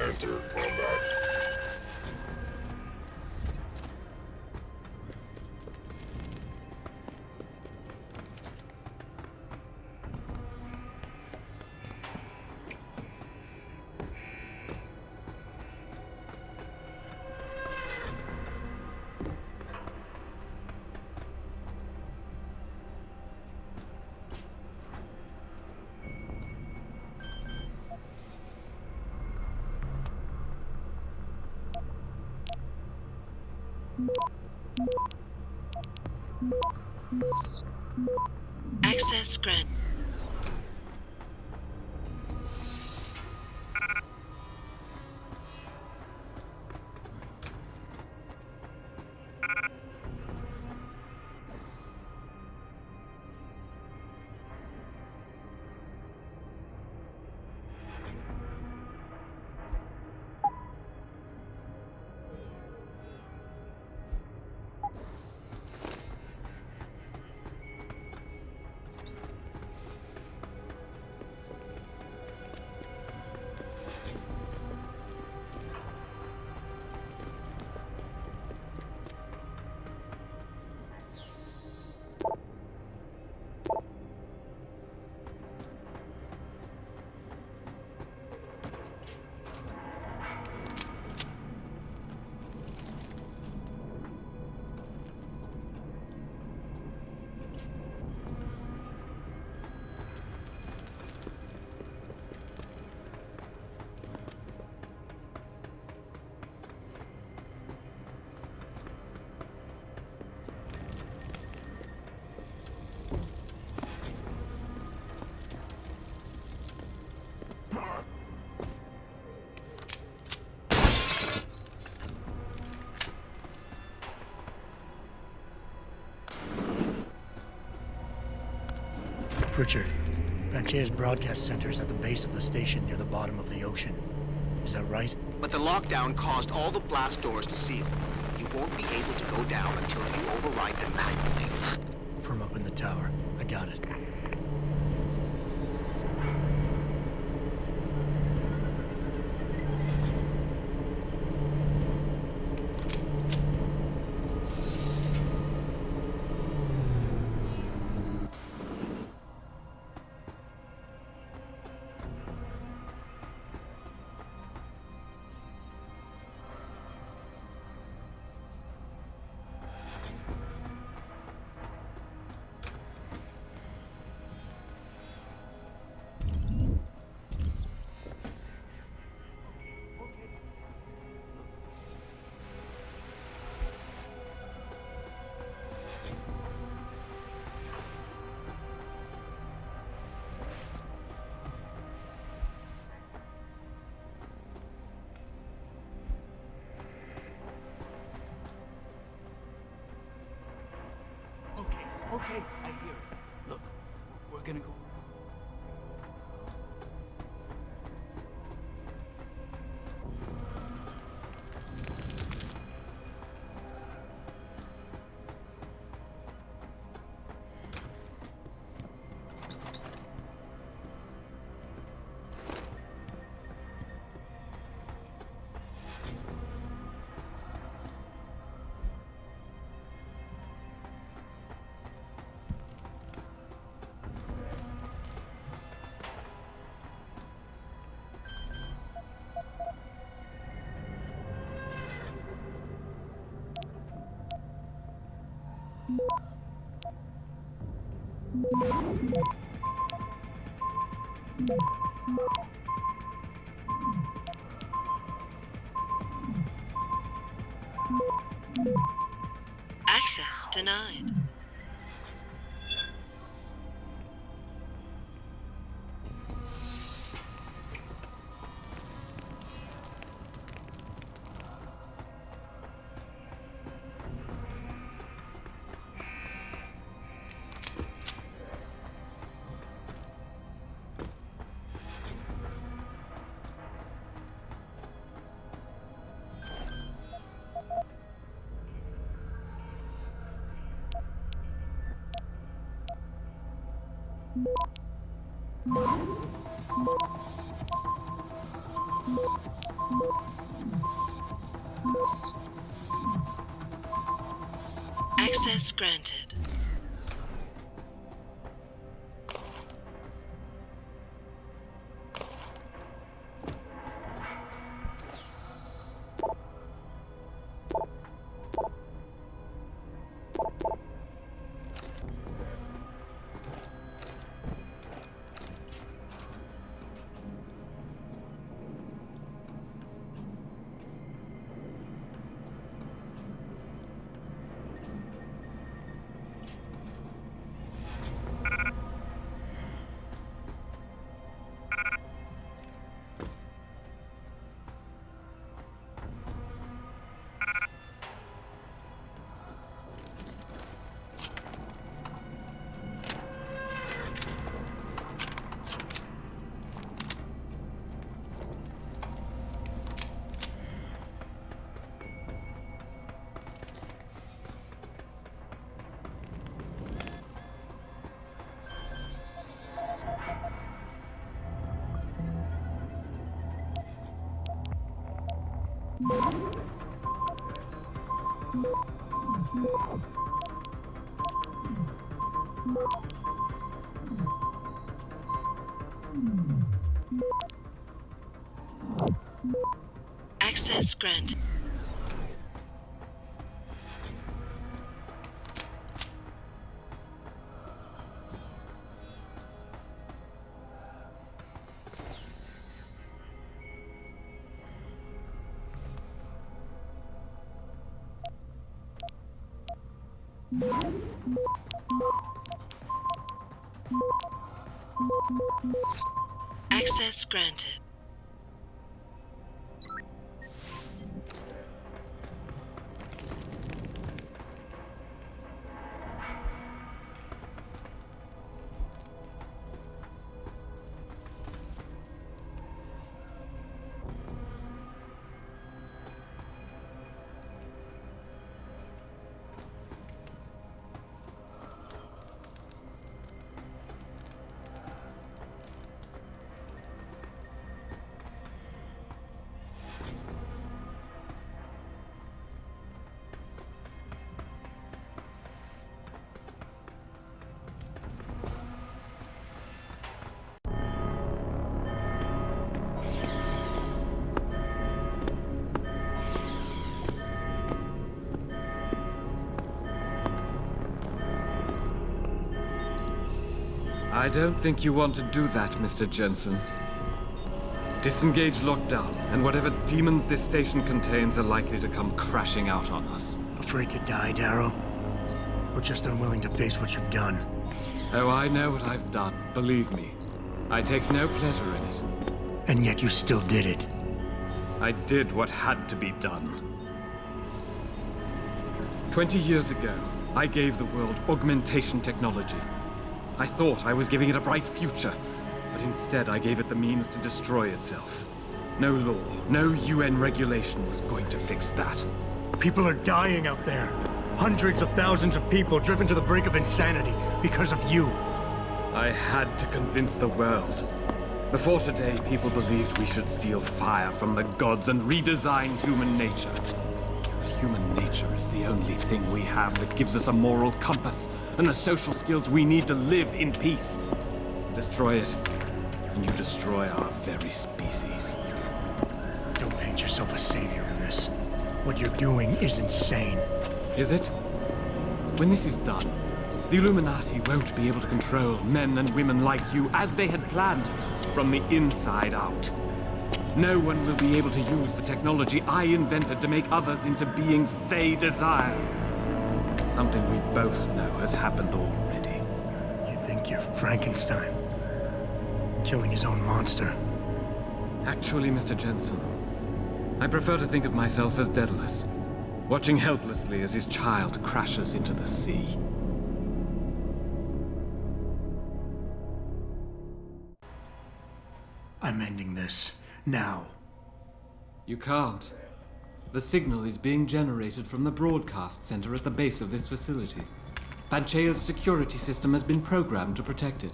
Enter combat. Access granted. Pritchard, Banchea's broadcast center is at the base of the station near the bottom of the ocean. Is that right? But the lockdown caused all the blast doors to seal. You won't be able to go down until you override them manually. From up in the tower. I got it. Okay, I hear it. Look, we're gonna go. Access denied. Access granted. Access granted. Access granted. I don't think you want to do that, Mr. Jensen. Disengage lockdown, and whatever demons this station contains are likely to come crashing out on us. Afraid to die, Darrow? Or just unwilling to face what you've done? Oh, I know what I've done, believe me. I take no pleasure in it. And yet you still did it. I did what had to be done. 20 years ago, I gave the world augmentation technology. I thought I was giving it a bright future, but instead I gave it the means to destroy itself. No law, no UN regulation was going to fix that. People are dying out there. Hundreds of thousands of people driven to the brink of insanity because of you. I had to convince the world. Before today, people believed we should steal fire from the gods and redesign human nature. Human nature is the only thing we have that gives us a moral compass and the social skills we need to live in peace. Destroy it, and you destroy our very species. Don't paint yourself a savior in this. What you're doing is insane. Is it? When this is done, the Illuminati won't be able to control men and women like you as they had planned, from the inside out. No one will be able to use the technology I invented to make others into beings they desire. Something we both know has happened already. You think you're Frankenstein? Killing his own monster? Actually, Mr. Jensen, I prefer to think of myself as Daedalus, watching helplessly as his child crashes into the sea. I'm ending this. Now. You can't. The signal is being generated from the broadcast center at the base of this facility. Panchea's security system has been programmed to protect it.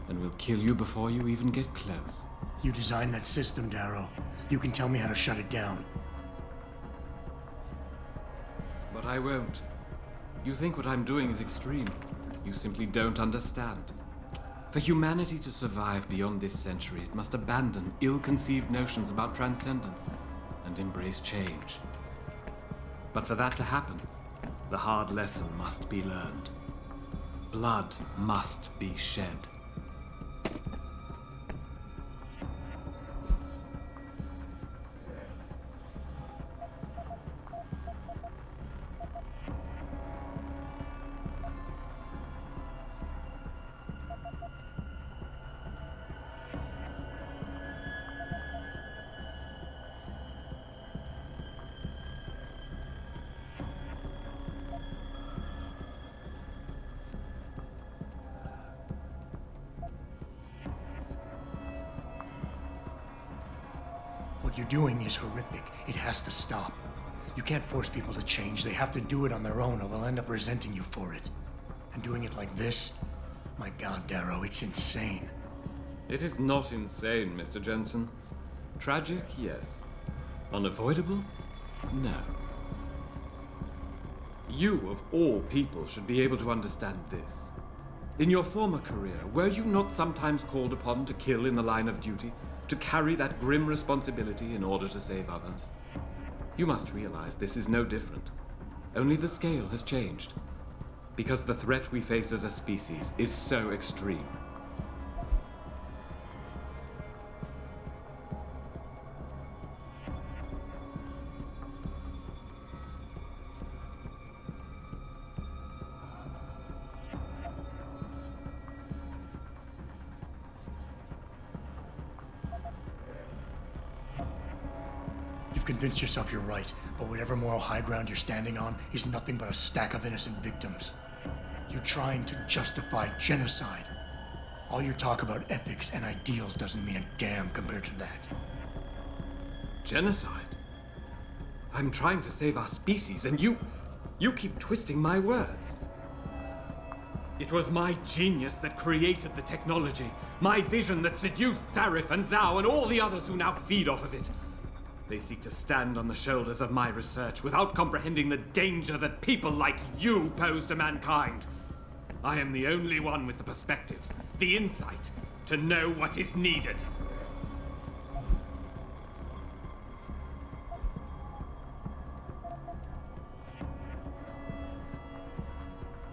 and will kill you before you even get close. You designed that system, Darrow. You can tell me how to shut it down. But I won't. You think what I'm doing is extreme. You simply don't understand. For humanity to survive beyond this century, it must abandon ill-conceived notions about transcendence and embrace change. But for that to happen, the hard lesson must be learned. Blood must be shed. What you're doing is horrific. It has to stop. You can't force people to change. They have to do it on their own, or they'll end up resenting you for it. And doing it like this? My God, Darrow, it's insane. It is not insane, Mr. Jensen. Tragic, yes. Unavoidable? No. You, of all people, should be able to understand this. In your former career, were you not sometimes called upon to kill in the line of duty? To carry that grim responsibility in order to save others? You must realize this is no different. Only the scale has changed. Because the threat we face as a species is so extreme. You've convinced yourself you're right, but whatever moral high ground you're standing on is nothing but a stack of innocent victims. You're trying to justify genocide. All your talk about ethics and ideals doesn't mean a damn compared to that. Genocide? I'm trying to save our species, and you keep twisting my words. It was my genius that created the technology. My vision that seduced Zarif and Zhao and all the others who now feed off of it. They seek to stand on the shoulders of my research without comprehending the danger that people like you pose to mankind. I am the only one with the perspective, the insight, to know what is needed.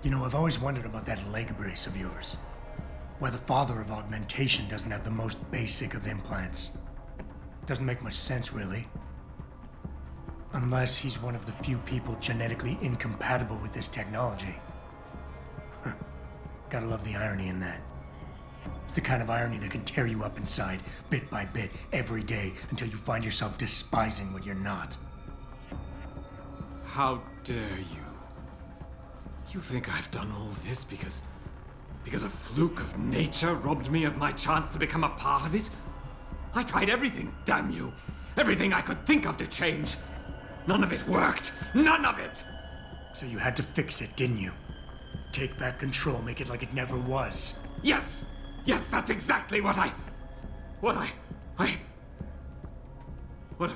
You know, I've always wondered about that leg brace of yours. Why the father of augmentation doesn't have the most basic of implants. Doesn't make much sense, really. Unless he's one of the few people genetically incompatible with this technology. Gotta love the irony in that. It's the kind of irony that can tear you up inside, bit by bit, every day, until you find yourself despising what you're not. How dare you? You think I've done all this because a fluke of nature robbed me of my chance to become a part of it? I tried everything, damn you! Everything I could think of to change! None of it worked! None of it! So you had to fix it, didn't you? Take back control, make it like it never was. Yes! Yes, that's exactly what What have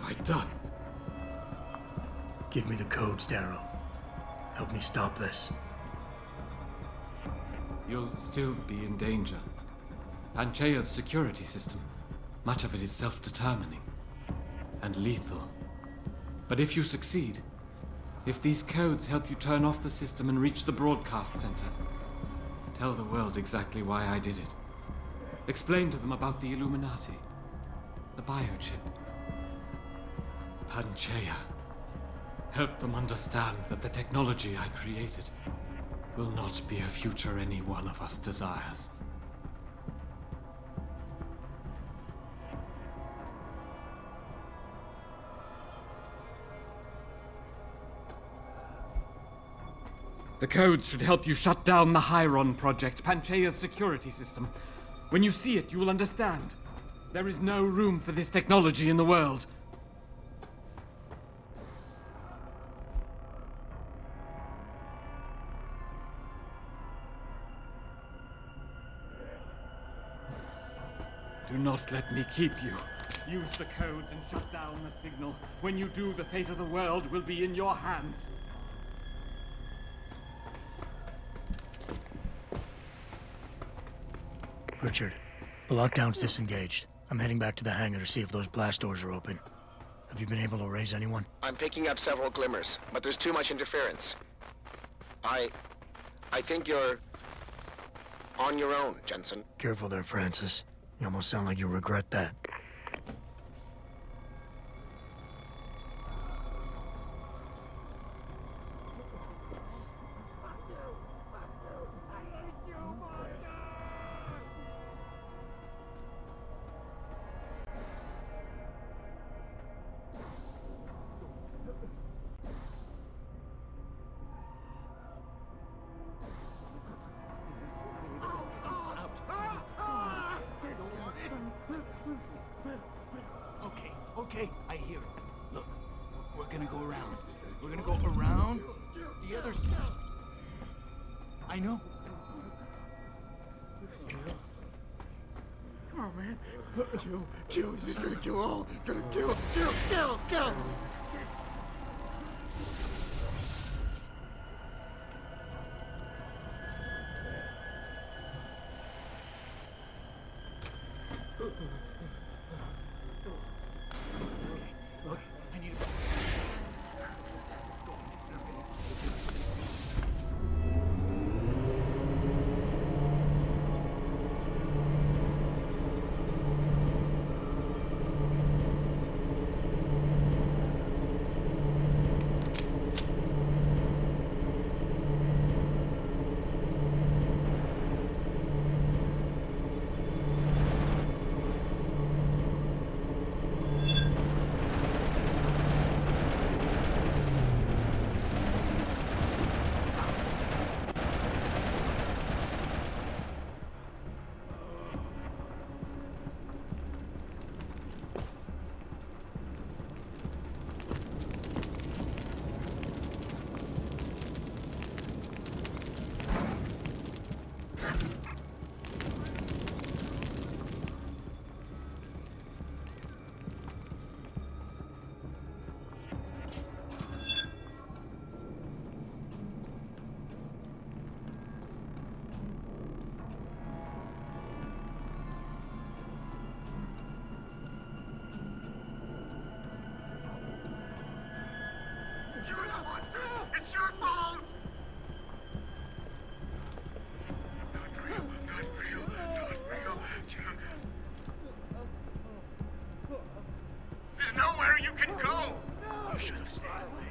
I done? Give me the codes, Darrow. Help me stop this. You'll still be in danger. Panchaea's security system, much of it is self-determining and lethal. But if you succeed, if these codes help you turn off the system and reach the broadcast center, tell the world exactly why I did it. Explain to them about the Illuminati, the biochip, Panchaea. Help them understand that the technology I created will not be a future any one of us desires. The codes should help you shut down the Hyron project, Panchaea's security system. When you see it, you will understand. There is no room for this technology in the world. Do not let me keep you. Use the codes and shut down the signal. When you do, the fate of the world will be in your hands. Richard, the lockdown's disengaged. I'm heading back to the hangar to see if those blast doors are open. Have you been able to raise anyone? I'm picking up several glimmers, but there's too much interference. I think you're on your own, Jensen. Careful there, Francis. You almost sound like you regret that. Okay, I hear it. Look, we're gonna go around. We're gonna go around the other side. I know. Come on, man. Kill. He's just gonna kill all. Gonna kill. Look, I need to... It's your fault! Not real. There's nowhere you can go! You should have stayed away.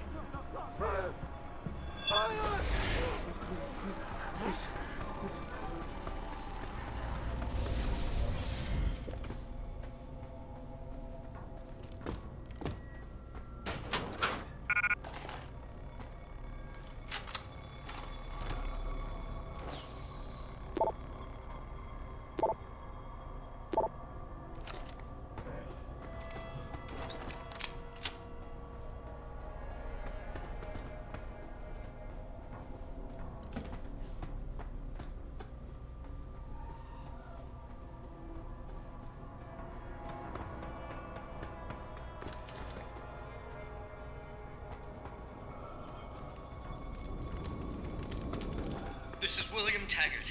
This is William Taggart.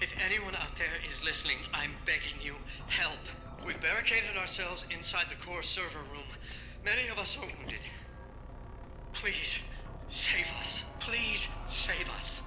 If anyone out there is listening, I'm begging you, help. We've barricaded ourselves inside the core server room. Many of us are wounded. Please, save us. Please, save us.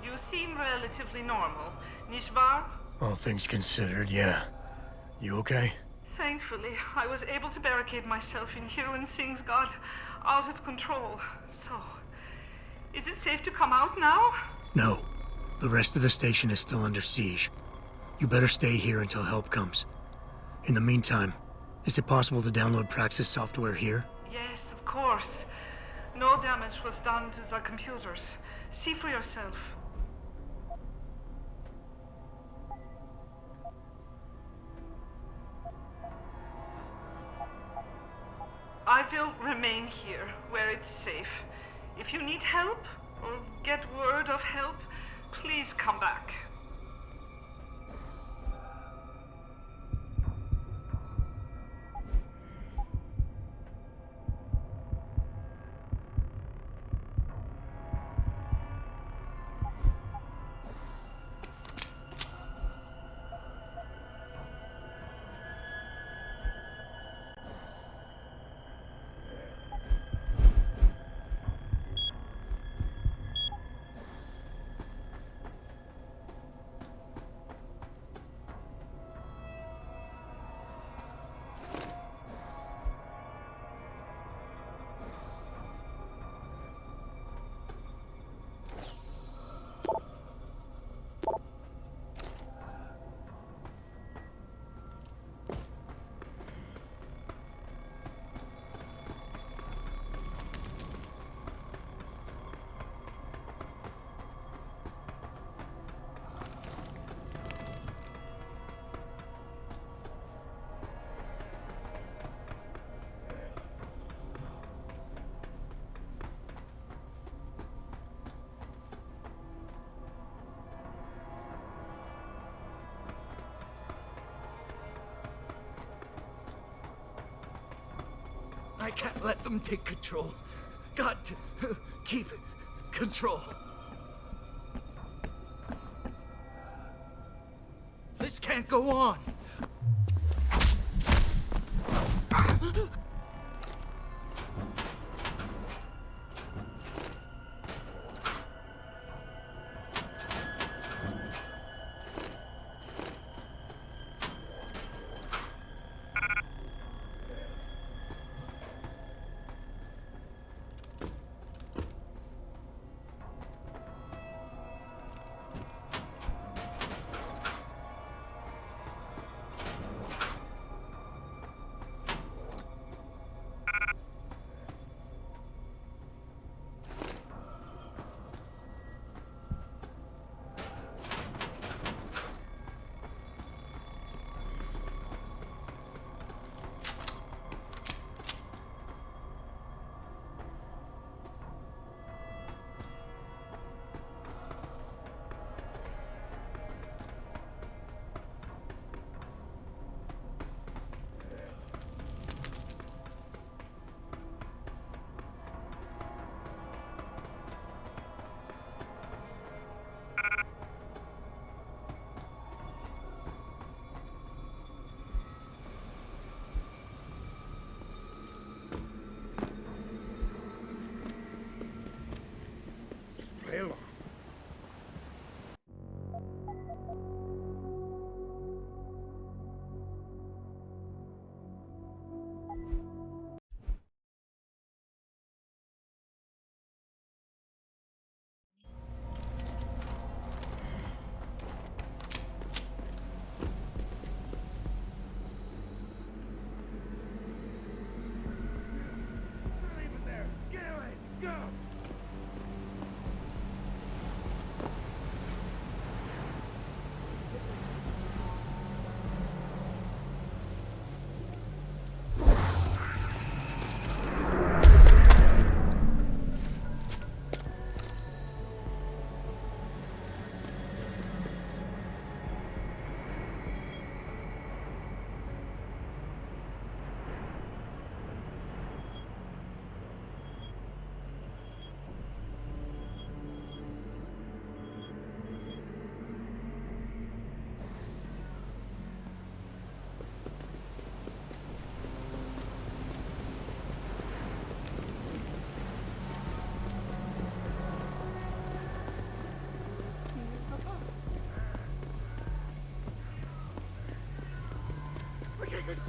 You seem relatively normal, nicht wahr? All things considered, yeah. You okay? Thankfully, I was able to barricade myself in here when things got out of control. So, is it safe to come out now? No. The rest of the station is still under siege. You better stay here until help comes. In the meantime, is it possible to download Praxis software here? Yes, of course. No damage was done to the computers. See for yourself. I will remain here, where it's safe. If you need help, or get word of help, please come back. I can't let them take control. Got to keep control. This can't go on. Play along.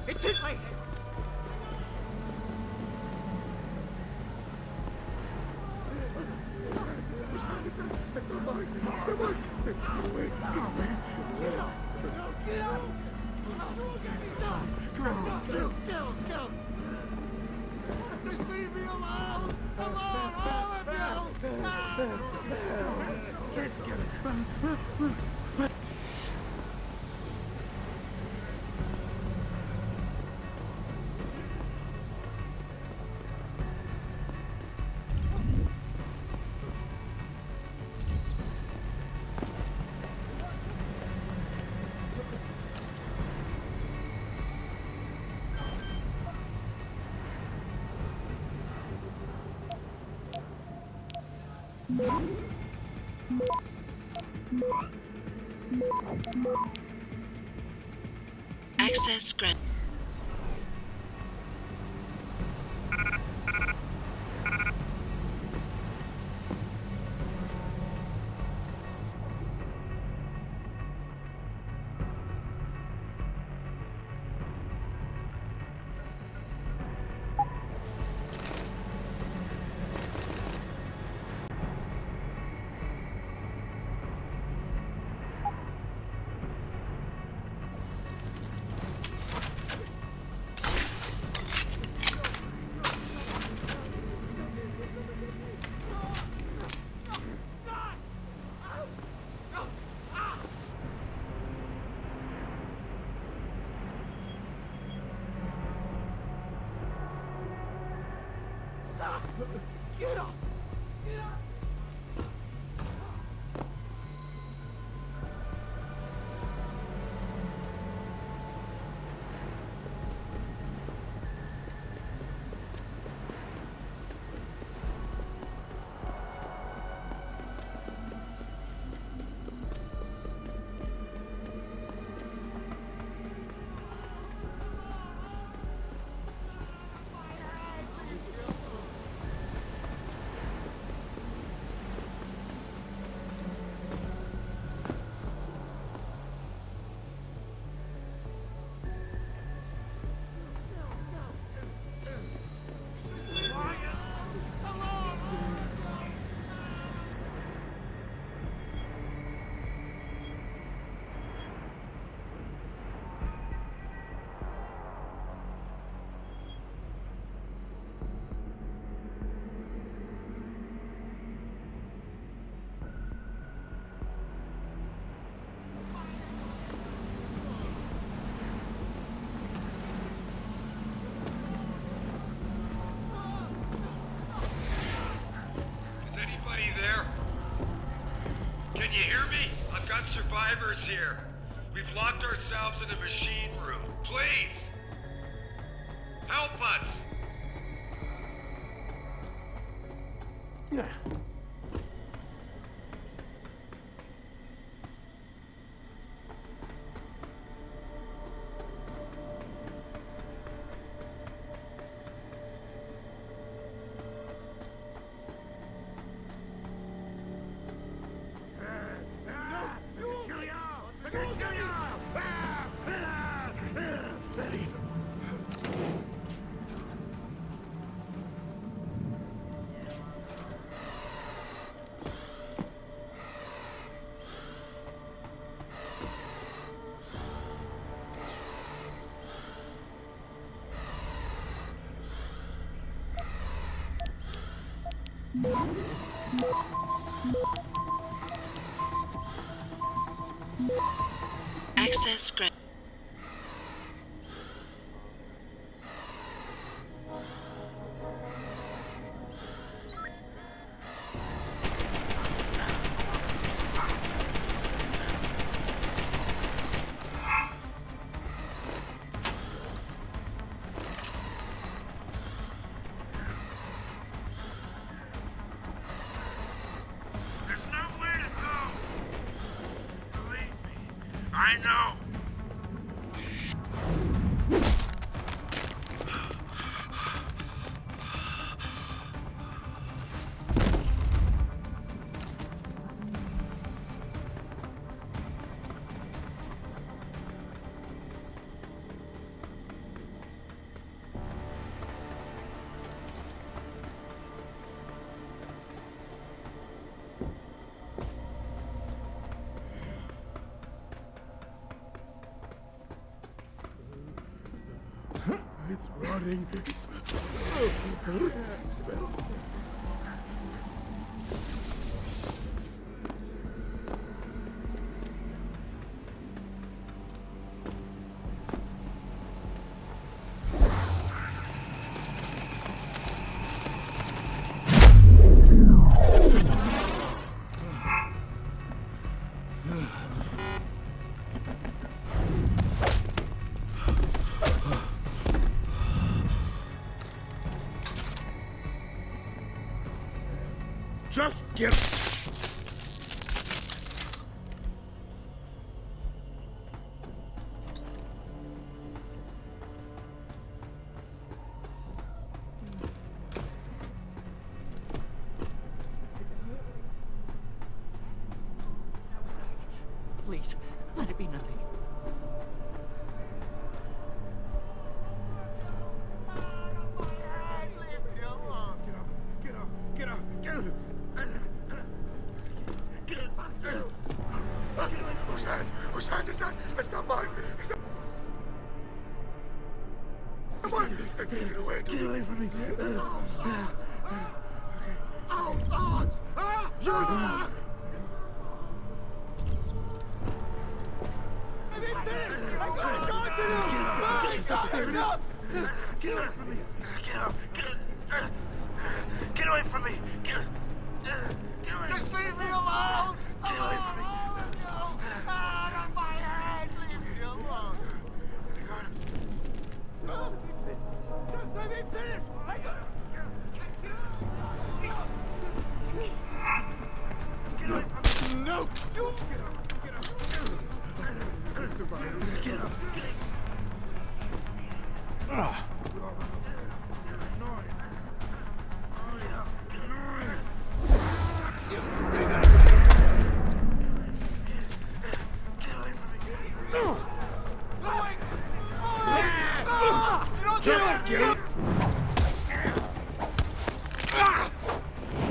It's in my head. Just leave me alone! Alone! Access granted. Get up! Get up! There? Can you hear me? I've got survivors here. We've locked ourselves in the machine room. Please! Help us! Access granted. There's nowhere to go. Believe me, I know. It's rotting. Smell. Just get... Please, let it be nothing. Whose hand is that? That's not mine. It's not mine. Get away. Get away from me. Oh, thoughts! You're the one. Get away from me! Get away from me! Get away! Just leave me alone! Get away from me! Out of my head! Leave me alone! Just let me finish! Get away from me! No! Get up! Get up! Get up! Ah.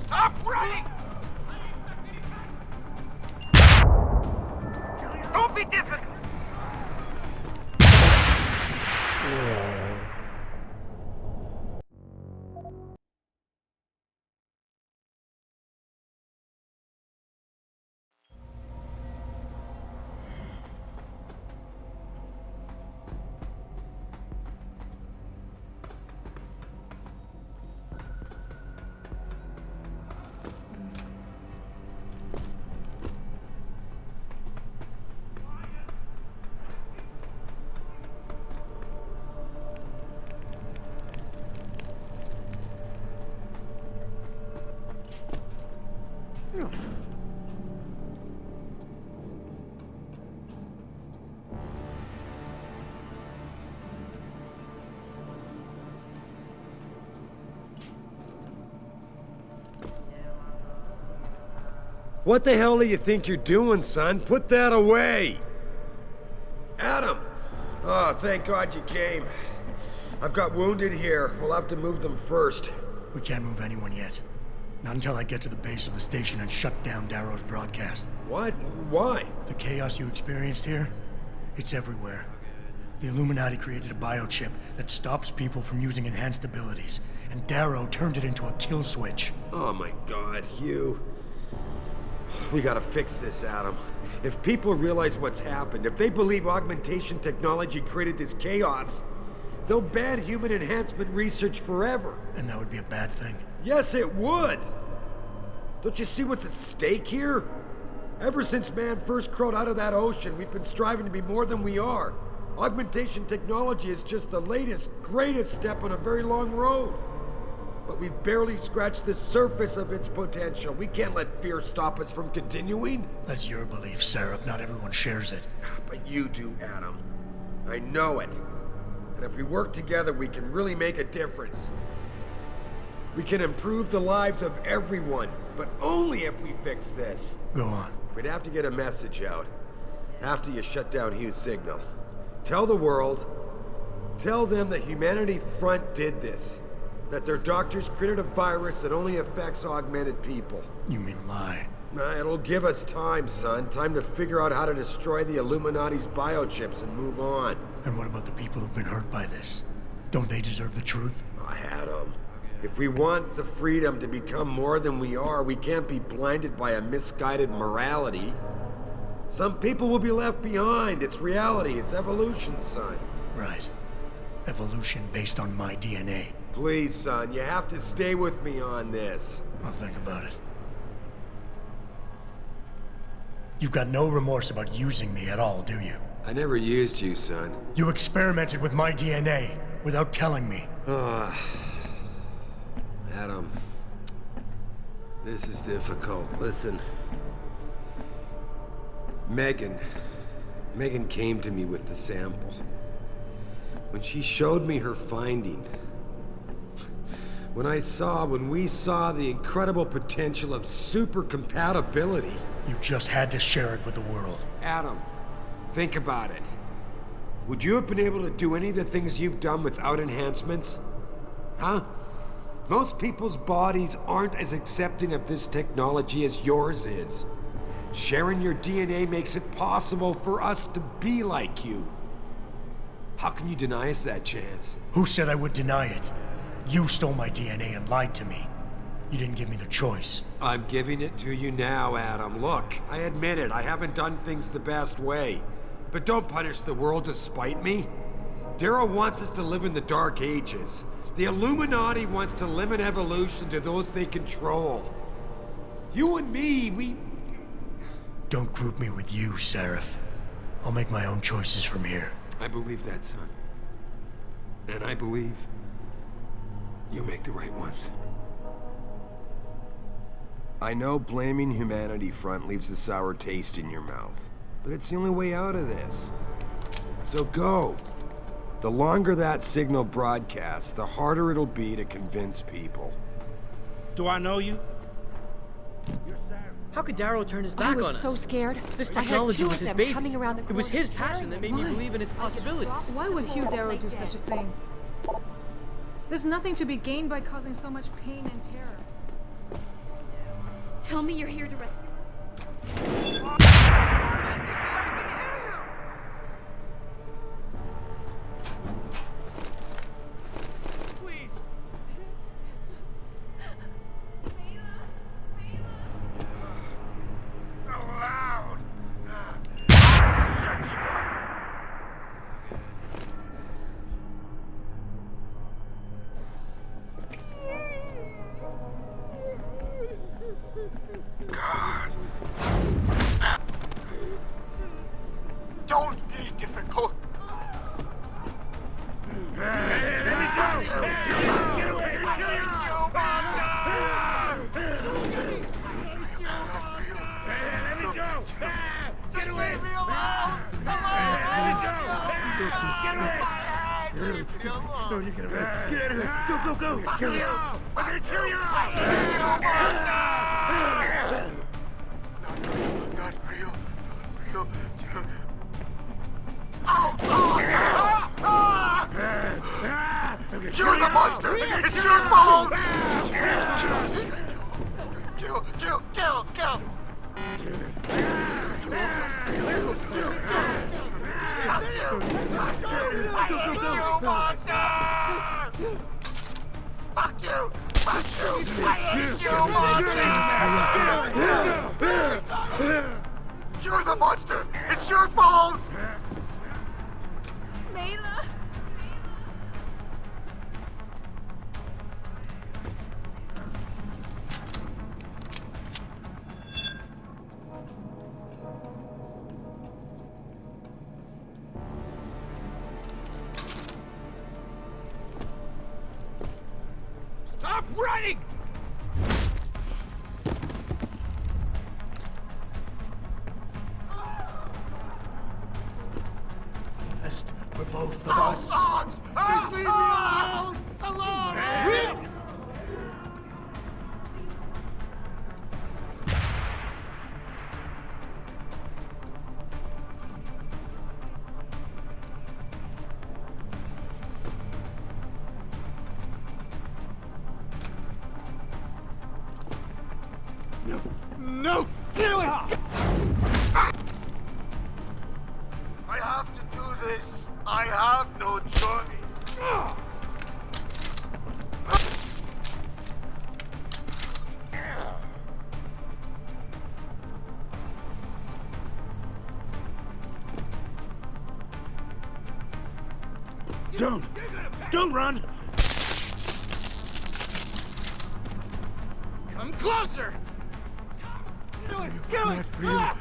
Stop running! Don't be difficult! What the hell do you think you're doing, son? Put that away! Adam! Oh, thank God you came. I've got wounded here. We'll have to move them first. We can't move anyone yet. Not until I get to the base of the station and shut down Darrow's broadcast. What? Why? The chaos you experienced here, it's everywhere. The Illuminati created a biochip that stops people from using enhanced abilities, and Darrow turned it into a kill switch. Oh my God, you... We gotta fix this, Adam. If people realize what's happened, if they believe augmentation technology created this chaos, they'll ban human enhancement research forever. And that would be a bad thing. Yes, it would! Don't you see what's at stake here? Ever since man first crawled out of that ocean, we've been striving to be more than we are. Augmentation technology is just the latest, greatest step on a very long road. But we've barely scratched the surface of its potential. We can't let fear stop us from continuing. That's your belief, Seraph. Not everyone shares it. But you do, Adam. I know it. And if we work together, we can really make a difference. We can improve the lives of everyone, but only if we fix this. Go on. We'd have to get a message out after you shut down Hugh's signal. Tell the world, tell them the Humanity Front did this. That their doctors created a virus that only affects augmented people. You mean lie? It'll give us time, son. Time to figure out how to destroy the Illuminati's biochips and move on. And what about the people who've been hurt by this? Don't they deserve the truth? I had them. If we want the freedom to become more than we are, we can't be blinded by a misguided morality. Some people will be left behind. It's reality. It's evolution, son. Right. Evolution based on my DNA. Please, son, you have to stay with me on this. I'll think about it. You've got no remorse about using me at all, do you? I never used you, son. You experimented with my DNA without telling me. I Adam, this is difficult. Listen. Megan came to me with the sample. When she showed me her finding, when we saw the incredible potential of super compatibility. You just had to share it with the world. Adam, think about it. Would you have been able to do any of the things you've done without enhancements? Huh? Most people's bodies aren't as accepting of this technology as yours is. Sharing your DNA makes it possible for us to be like you. How can you deny us that chance? Who said I would deny it? You stole my DNA and lied to me. You didn't give me the choice. I'm giving it to you now, Adam. Look, I admit it, I haven't done things the best way. But don't punish the world to spite me. Darrow wants us to live in the Dark Ages. The Illuminati wants to limit evolution to those they control. You and me, we... Don't group me with you, Seraph. I'll make my own choices from here. I believe that, son. And I believe you'll make the right ones. I know blaming Humanity Front leaves a sour taste in your mouth, but it's the only way out of this. So go. The longer that signal broadcasts, the harder it'll be to convince people. Do I know you? How could Darrow turn his back on us? I was so scared. This technology was his baby. Coming around the It was his corner passion that made me believe in its possibilities. Why would Hugh Darrow do such a thing? There's nothing to be gained by causing so much pain and terror. Tell me you're here to rescue. Please. So loud. Shut you up. God. Don't be difficult. Let me go. Get away. Let me go. Get away. Leave me alone. Let me go. Get away. Leave me alone. No, you get away. Get out of here. Go. I'm gonna kill you. I'm gonna kill you. Not real. You're the monster! It's your fault! Kill! You monster! Fuck you! I hate you, monster! You're the monster! It's your fault! Mayla! Stop running! Best for both of us. Dogs! Just leave me alone! Alone! No! Get away! I have to do this. I have no choice. Don't run! Come closer! Not real.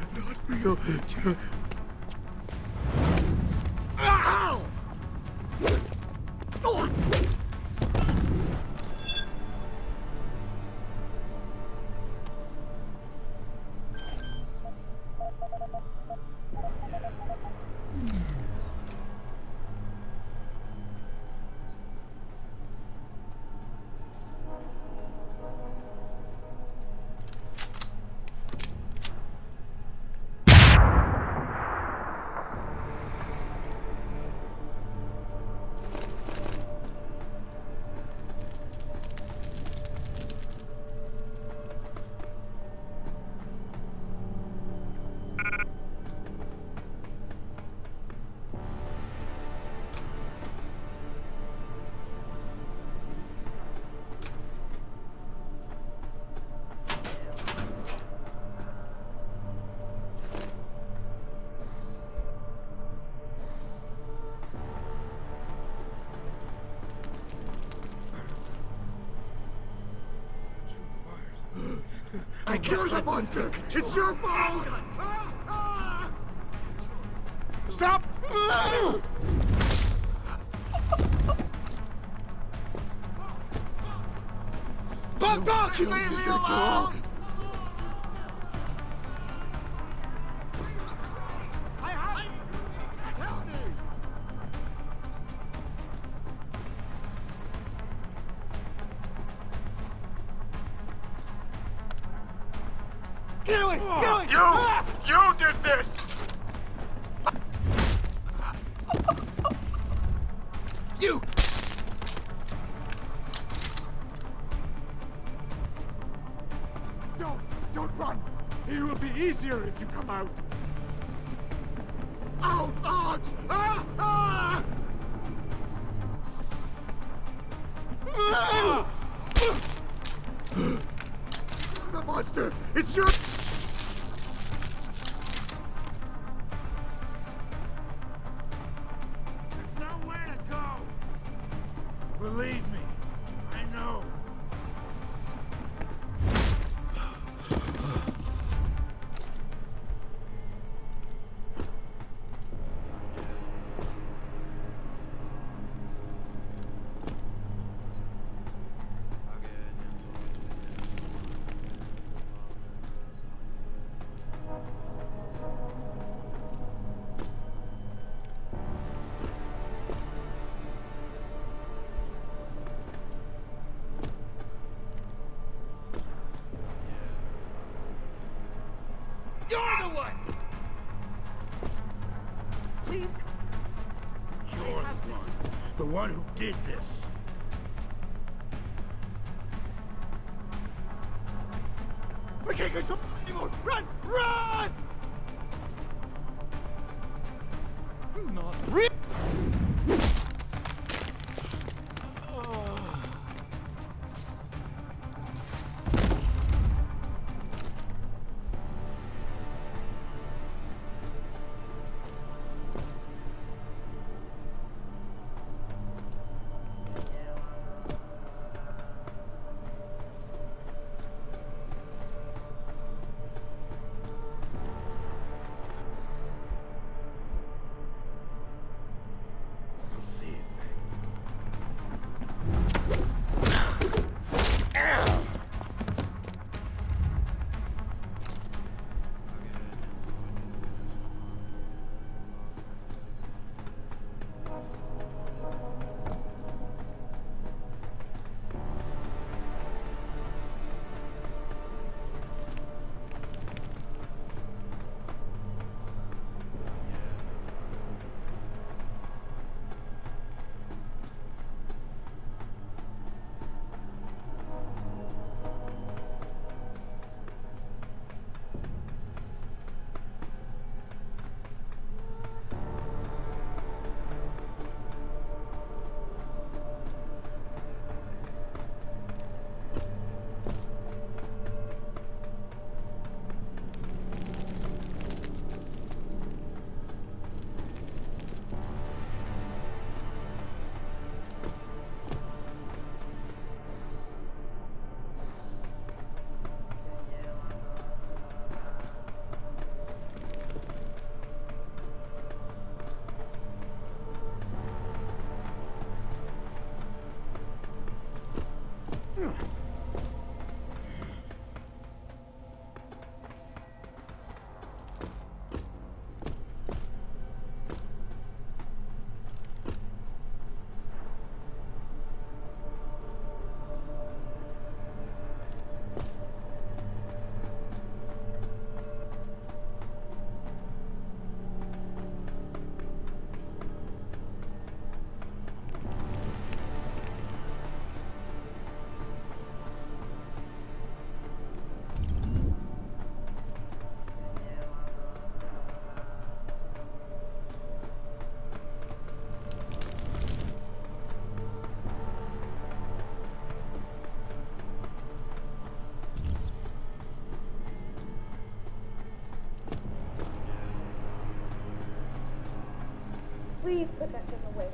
I killed the monster! It's your fault! Stop! Fuck! Leave me alone! Get away! Get away! You did this! You! Don't run! It will be easier if you come out. Out, Ox! Ah! Ah! Ah! The monster! It's your... There's nowhere to go! Believe me, I know. You're the one! Please. You're the one who did this. We can't control anymore! Run! Run! Not real! Please put that thing away.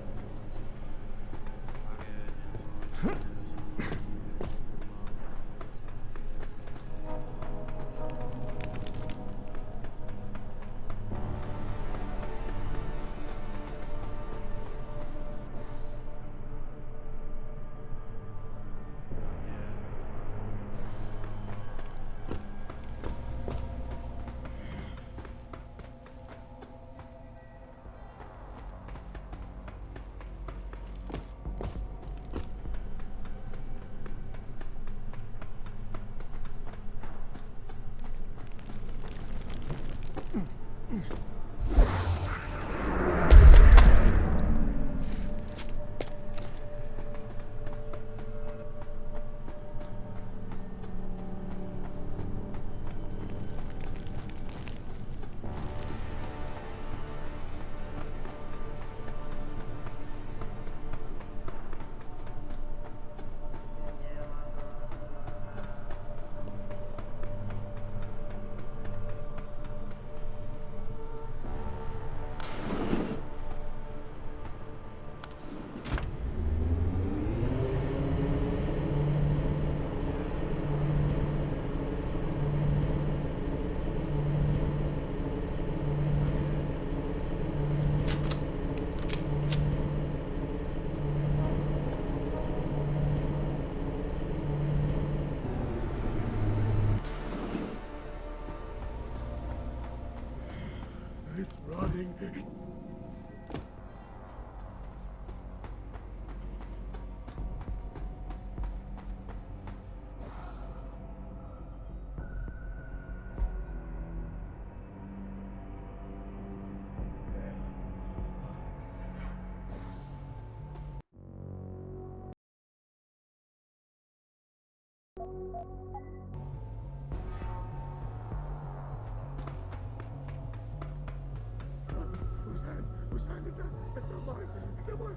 Whose hand is that? It's not mine. It's not mine.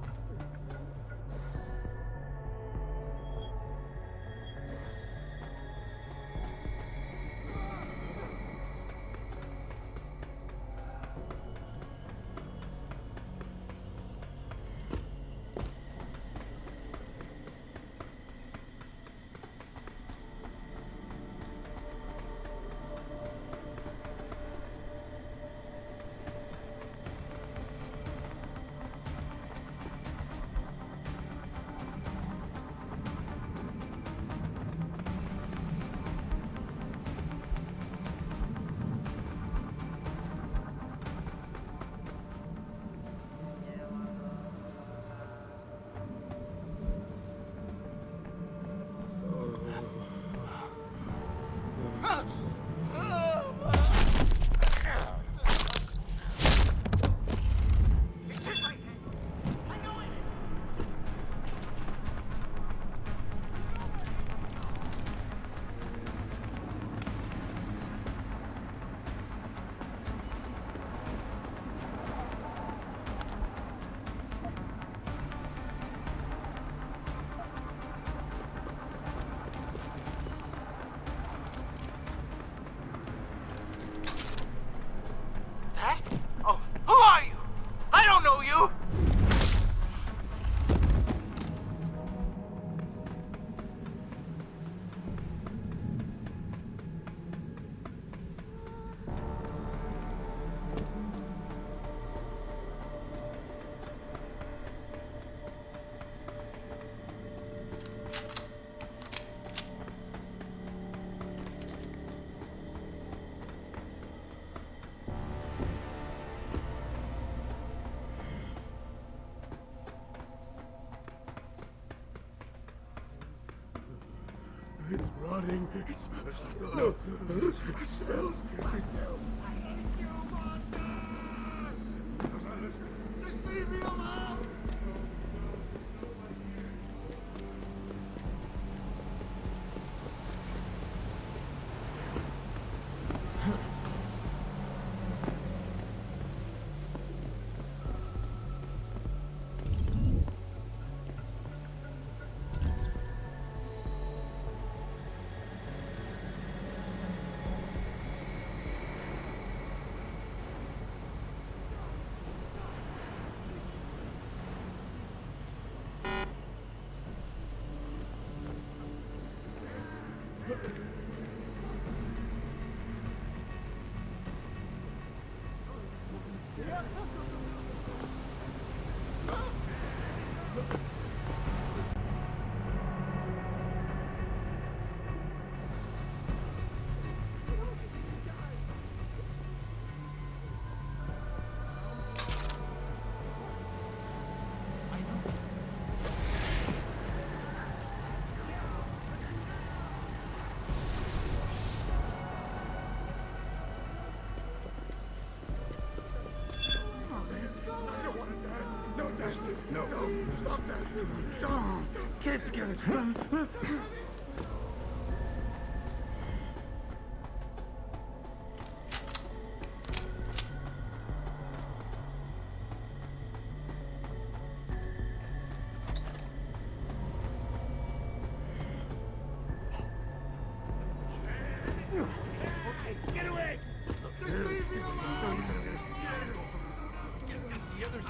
Who are you? I don't know you! It's rotting. It smells. It smells. Just leave me alone! No. Stop that. Stop. Get it together. Okay, get away! Just leave me alone! The others.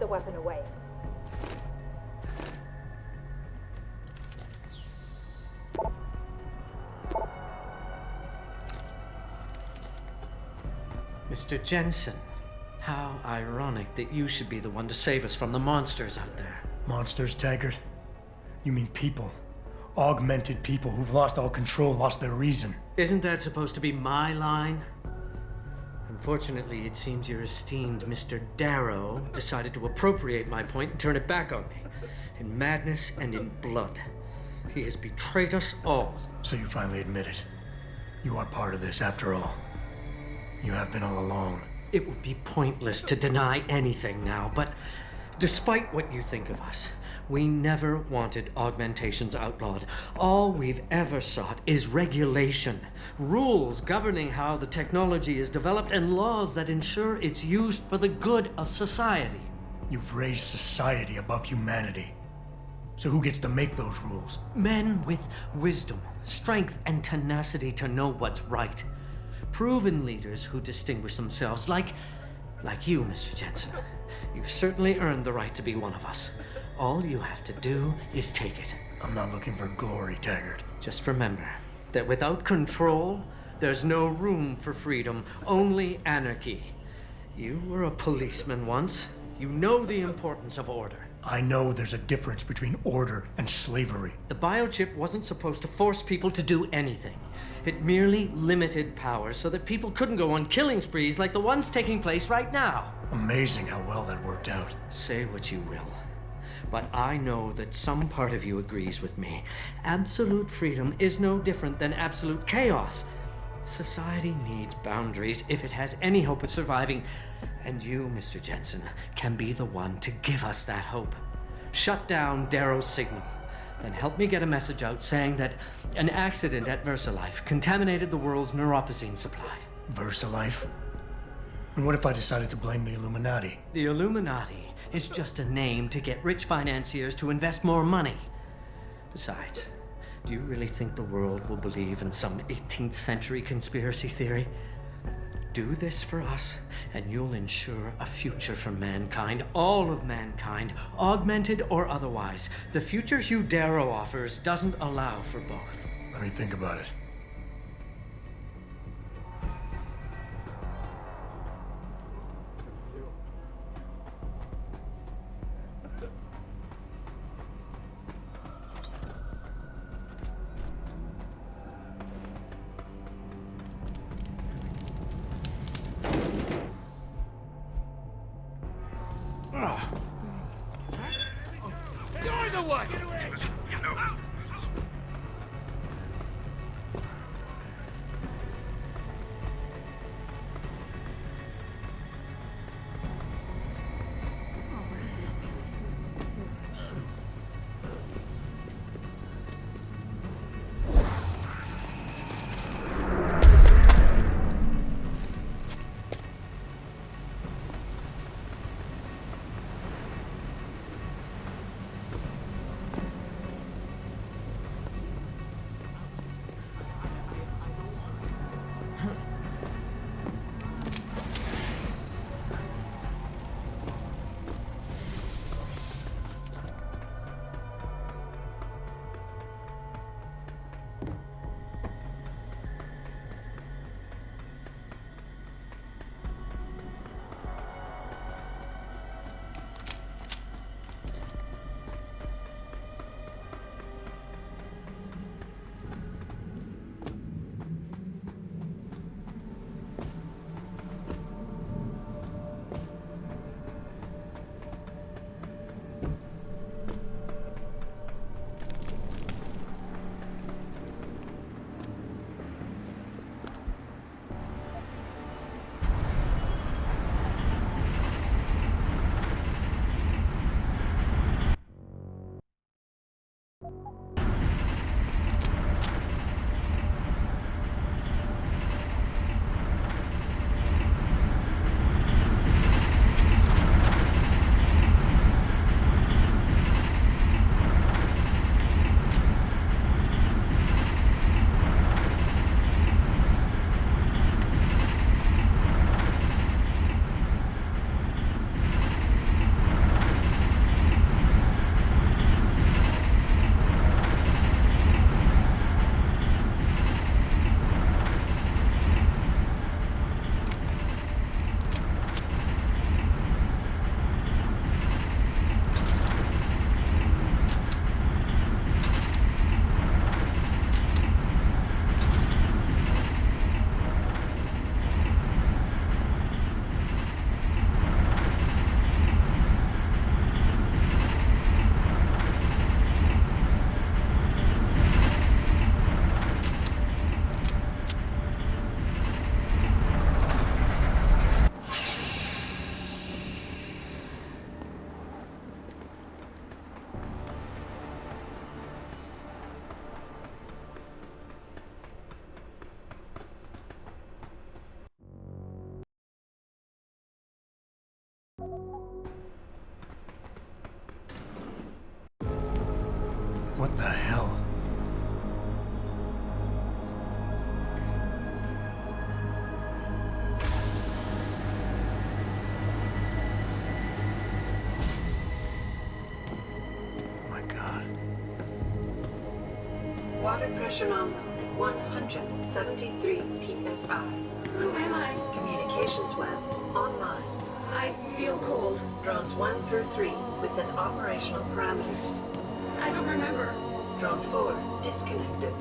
the weapon away. Mr. Jensen, how ironic that you should be the one to save us from the monsters out there. Monsters, Taggart? You mean people. Augmented people who've lost all control, lost their reason. Isn't that supposed to be my line? Unfortunately, it seems your esteemed Mr. Darrow decided to appropriate my point and turn it back on me. In madness and in blood. He has betrayed us all. So you finally admit it. You are part of this, after all. You have been all along. It would be pointless to deny anything now, but despite what you think of us, we never wanted augmentations outlawed. All we've ever sought is regulation, rules governing how the technology is developed, and laws that ensure it's used for the good of society. You've raised society above humanity. So who gets to make those rules? Men with wisdom, strength, and tenacity to know what's right. Proven leaders who distinguish themselves like you, Mr. Jensen. You've certainly earned the right to be one of us. All you have to do is take it. I'm not looking for glory, Taggart. Just remember that without control, there's no room for freedom, only anarchy. You were a policeman once. You know the importance of order. I know there's a difference between order and slavery. The biochip wasn't supposed to force people to do anything. It merely limited power so that people couldn't go on killing sprees like the ones taking place right now. Amazing how well that worked out. Say what you will, but I know that some part of you agrees with me. Absolute freedom is no different than absolute chaos. Society needs boundaries if it has any hope of surviving, and you, Mr. Jensen, can be the one to give us that hope. Shut down Darrow's signal, then help me get a message out saying that an accident at VersaLife contaminated the world's neuropozyne supply. VersaLife? And what if I decided to blame the Illuminati? The Illuminati is just a name to get rich financiers to invest more money. Besides, do you really think the world will believe in some 18th century conspiracy theory? Do this for us, and you'll ensure a future for mankind, all of mankind, augmented or otherwise. The future Hugh Darrow offers doesn't allow for both. Let me think about it. You're the one! Water pressure nominal at 173 psi. Who am I? Communications web online. I feel cold. Drones 1 through 3 within operational parameters. I don't remember. Drone 4 disconnected.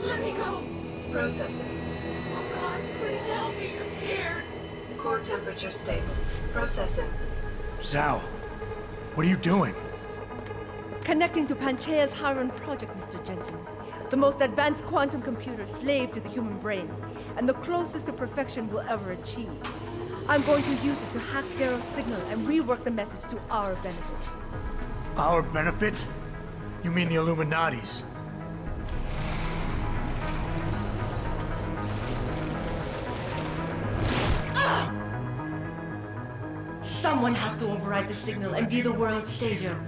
Let me go. Processing. Oh God, please help me. I'm scared. Core temperature stable. Processing. Zhao, what are you doing? Connecting to Panchaea's Haran project, Mr. Jensen. The most advanced quantum computer slave to the human brain, and the closest to perfection we'll ever achieve. I'm going to use it to hack Darrow's signal and rework the message to our benefit. Our benefit? You mean the Illuminati's? Someone has to override the signal and be the world's savior.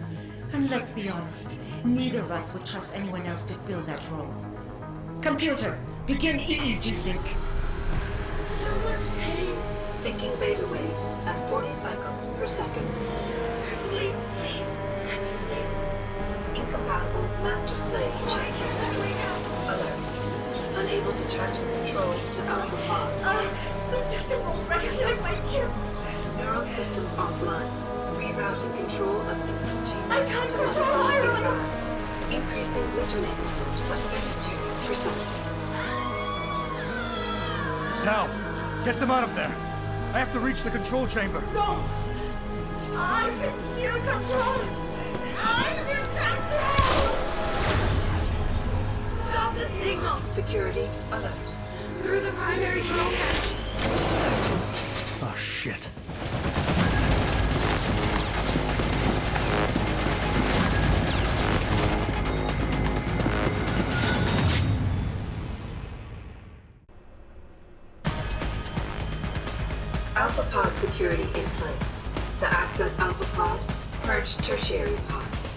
And let's be honest, neither of us would trust anyone else to fill that role. Computer, begin EEG sync. So much pain. Syncing beta waves at 40 cycles per second. Sleep, please. Let me sleep. Incompatible master-slave changes. Alert. Unable to transfer control to Alpha Pod. The system won't recognize my chip. Neural systems offline. Rerouting control of energy. I can't control Iron! Increasing glutamate levels by 32%. Zhao, get them out of there. I have to reach the control chamber. No! I can still control it! I'm in control! Stop the signal! Security alert. Through the primary control hatch. Oh, shit. Alpha Pod security in place. To access Alpha Pod, purge tertiary pods.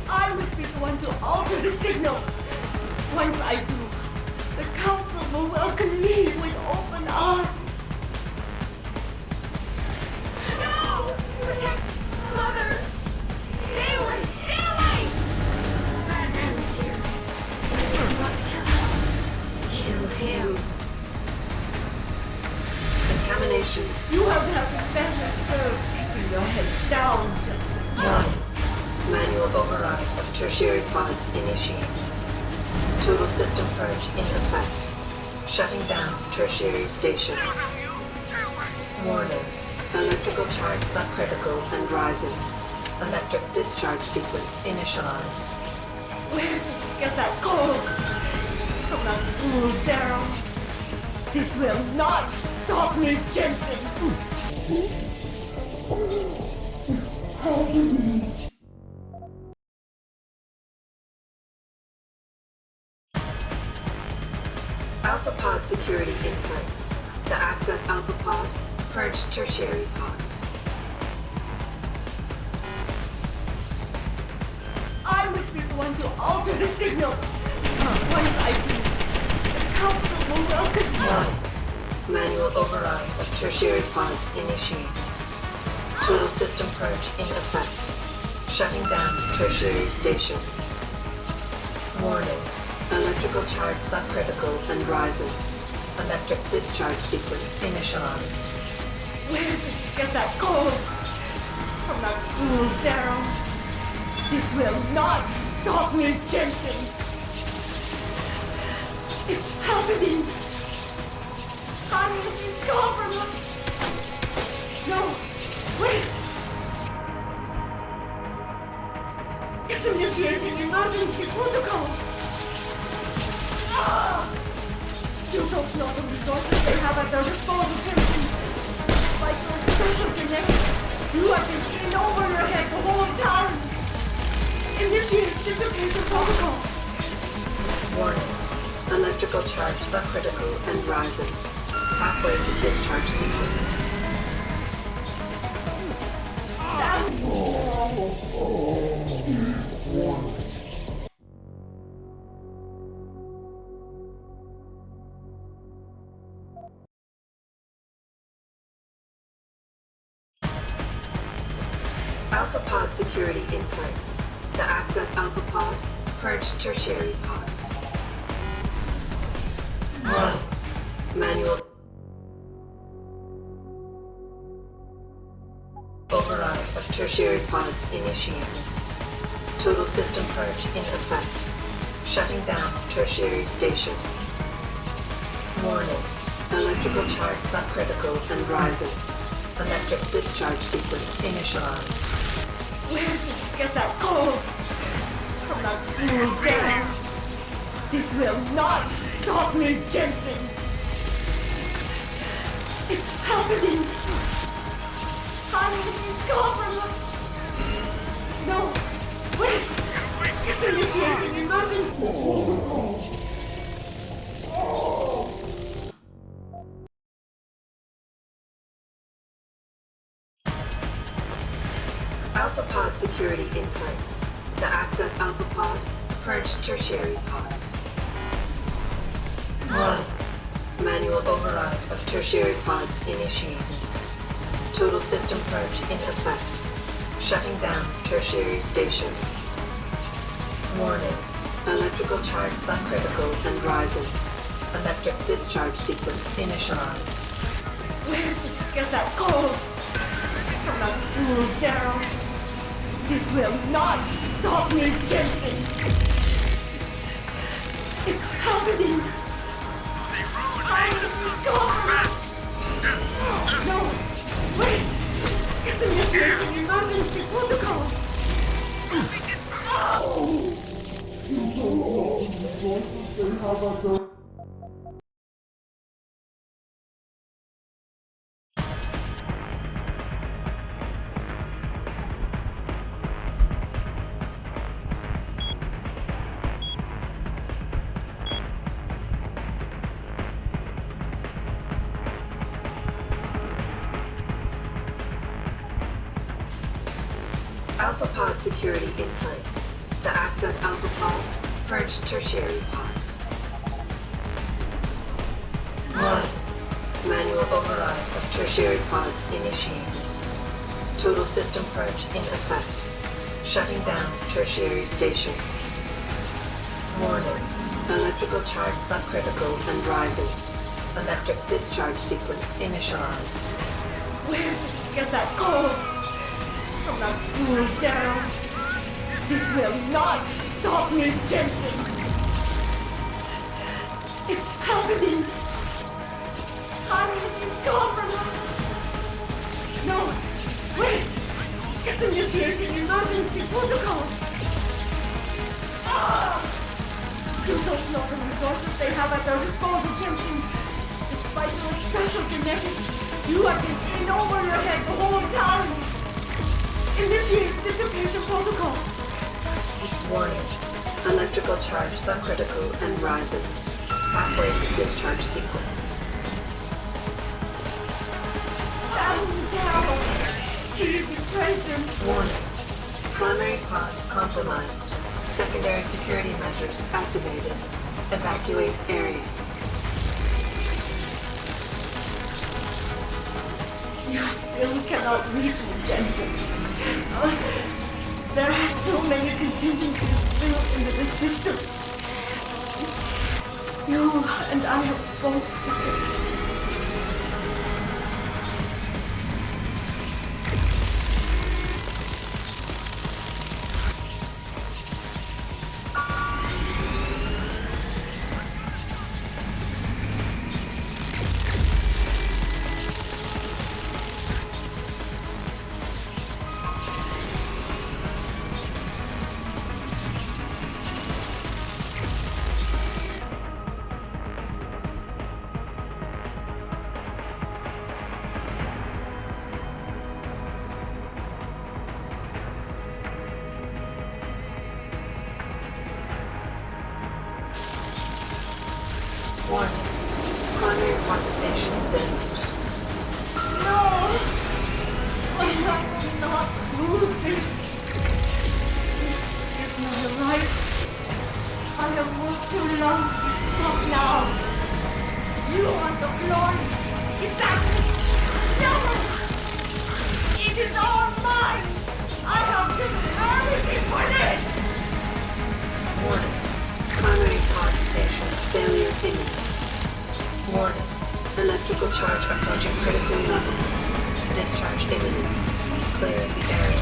I must be the one to alter the signal. Once I do, the Council will welcome me with open arms. No! Protect Mother! Stay away! Stay away! Bad man is here. I just must kill him. Contamination. You have been better served keeping your head down, Jensen. Manual override of tertiary pods initiated. Total system purge in effect. Shutting down tertiary stations. Warning. Electrical charge subcritical and rising. Electric discharge sequence initialized. Where did you get that gold? From that fool Darrow. This will not stop me, Jensen! Alpha Pod security in place. To access Alpha Pod, purge tertiary pods. I must be the one to alter the signal. Once I do, the Council will welcome me. Manual override of tertiary pods initiated. Total system purge in effect. Shutting down tertiary stations. Warning. Electrical charge subcritical and rising. Electric discharge sequence initialized. Where did you get that gold? From that fool Darrow. This will not stop me, Jensen! It's happening! Iron is compromised! No, wait! It's initiating emergency protocols! You don't know the resources they have at their disposal, Jensen. Like your special genetics, you have been in over your head the whole time. Initiate dissipation protocol. Warning. Electrical charge subcritical and rising. Pathway to discharge sequence. Alpha Pod security in place. To access Alpha Pod, purge tertiary pods. 1. Manual override of tertiary pods initiated. Total system purge in effect. Shutting down tertiary stations. Warning. Electrical charge subcritical and rising. Electric discharge sequence initialized. Where did you get that gold? From that fool down. This will not stop me, Jensen. It's happening. Harlan is compromised. No, wait. It's initiating emergency. Alpha Pod security in place. To access Alpha Pod, purge tertiary pods. 1. Manual override of tertiary pods initiated. Total system purge in effect. Shutting down tertiary stations. Warning. Electrical charge subcritical and rising. Electric discharge sequence initialized. Where did you get that gold? From that fool Daryl. This will not stop me, Jensen. It's happening. Harlan is compromised. No, wait. It's initiating emergency protocols. Alpha Pod security in place. To access Alpha Pod, purge tertiary pods. 1. Manual override of tertiary pods initiated. Total system purge in effect. Shutting down tertiary stations. Warning. Electrical charge subcritical and rising. Electric discharge sequence initialized. Where did you get that gold? From that fool Daryl. This will not stop me, Jensen. It's happening. Harlan is compromised. No, wait. It's initiating emergency protocols. You don't know the resources they have at their disposal, Jensen. Despite your special genetics, you have been in over your head the whole time. Initiate dissipation protocol. Warning. Electrical charge subcritical and rising. Halfway to discharge sequence. Daryl! He betrayed them. Warning. Primary pod compromised. Secondary security measures activated. Evacuate area. You still cannot reach me, Jensen. There are too many contingencies built into the system. You and I have both failed. Warning. Primary pod station damaged. No! I will not lose this. It's my right. I have worked too long to stop now. You want the glory. Is that it? No! It is all mine! I have given Discharge approaching critical level. Discharge imminent. Clear the area.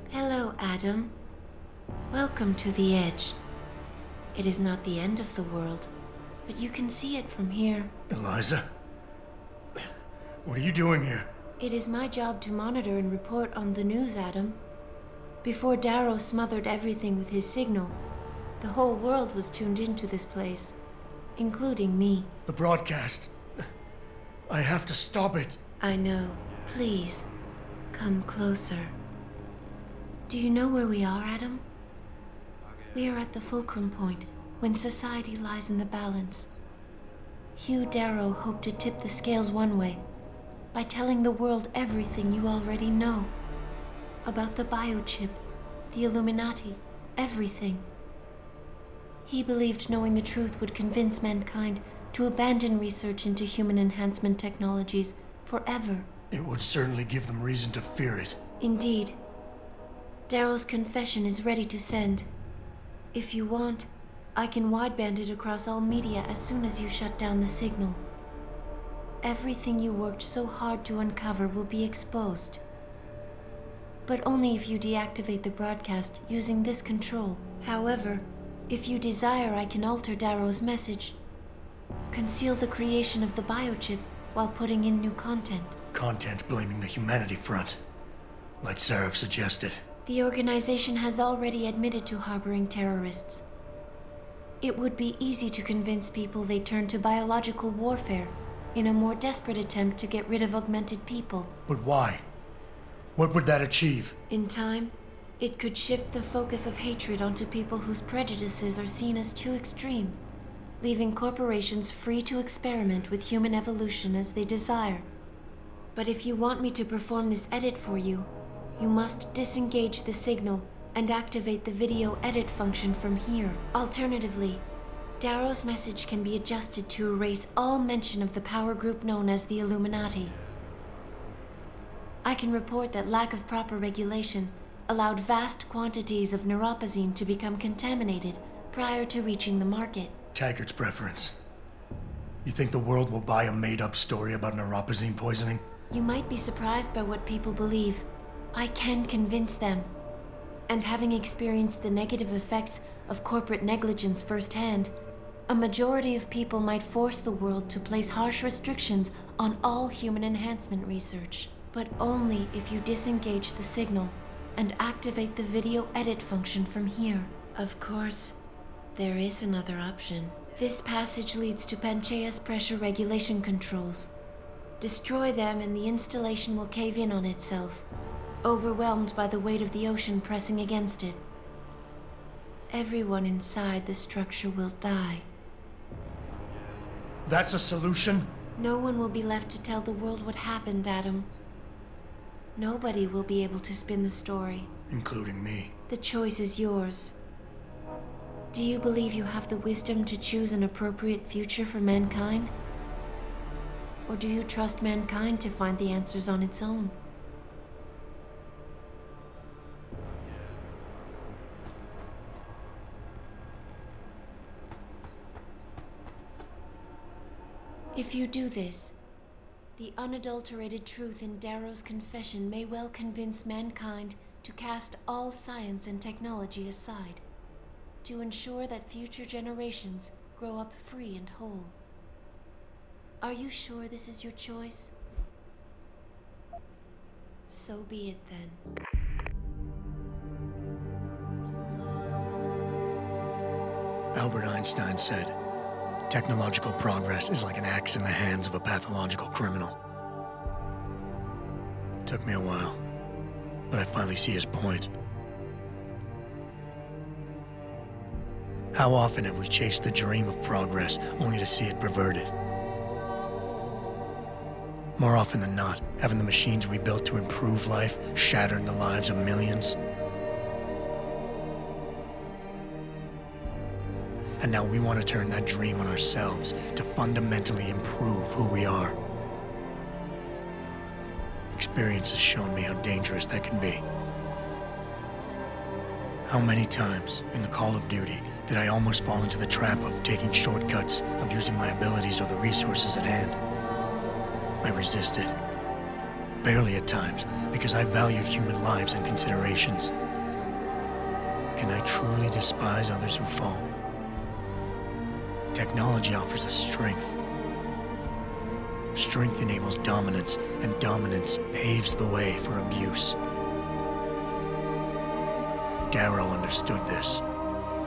Hello, Adam. Welcome to the Edge. It is not the end of the world, but you can see it from here. Eliza? What are you doing here? It is my job to monitor and report on the news, Adam. Before Darrow smothered everything with his signal, the whole world was tuned into this place, including me. The broadcast. I have to stop it. I know. Please, come closer. Do you know where we are, Adam? We are at the fulcrum point, when society lies in the balance. Hugh Darrow hoped to tip the scales one way, by telling the world everything you already know. About the biochip, the Illuminati, everything. He believed knowing the truth would convince mankind to abandon research into human enhancement technologies forever. It would certainly give them reason to fear it. Indeed. Darrow's confession is ready to send. If you want, I can wideband it across all media as soon as you shut down the signal. Everything you worked so hard to uncover will be exposed. But only if you deactivate the broadcast using this control. However, if you desire, I can alter Darrow's message. Conceal the creation of the biochip while putting in new content. Content blaming the Humanity Front, like Sarah suggested. The organization has already admitted to harboring terrorists. It would be easy to convince people they turn to biological warfare in a more desperate attempt to get rid of augmented people. But why? What would that achieve? In time, it could shift the focus of hatred onto people whose prejudices are seen as too extreme, leaving corporations free to experiment with human evolution as they desire. But if you want me to perform this edit for you, you must disengage the signal and activate the video edit function from here. Alternatively, Darrow's message can be adjusted to erase all mention of the power group known as the Illuminati. I can report that lack of proper regulation allowed vast quantities of neuropozyne to become contaminated prior to reaching the market. Taggart's preference. You think the world will buy a made-up story about neuropozyne poisoning? You might be surprised by what people believe. I can convince them. And having experienced the negative effects of corporate negligence firsthand, a majority of people might force the world to place harsh restrictions on all human enhancement research. But only if you disengage the signal and activate the video edit function from here. Of course, there is another option. This passage leads to Panchaea's pressure regulation controls. Destroy them and the installation will cave in on itself, overwhelmed by the weight of the ocean pressing against it. Everyone inside the structure will die. That's a solution? No one will be left to tell the world what happened, Adam. Nobody will be able to spin the story. Including me. The choice is yours. Do you believe you have the wisdom to choose an appropriate future for mankind? Or do you trust mankind to find the answers on its own? If you do this, the unadulterated truth in Darrow's confession may well convince mankind to cast all science and technology aside, to ensure that future generations grow up free and whole. Are you sure this is your choice? So be it then. Albert Einstein said, technological progress is like an axe in the hands of a pathological criminal. Took me a while, but I finally see his point. How often have we chased the dream of progress only to see it perverted? More often than not, haven't the machines we built to improve life shattered the lives of millions? And now we want to turn that dream on ourselves to fundamentally improve who we are. Experience has shown me how dangerous that can be. How many times in the Call of Duty did I almost fall into the trap of taking shortcuts, abusing my abilities or the resources at hand? I resisted. Barely at times, because I valued human lives and considerations. Can I truly despise others who fall? Technology offers us strength. Strength enables dominance, and dominance paves the way for abuse. Darrow understood this.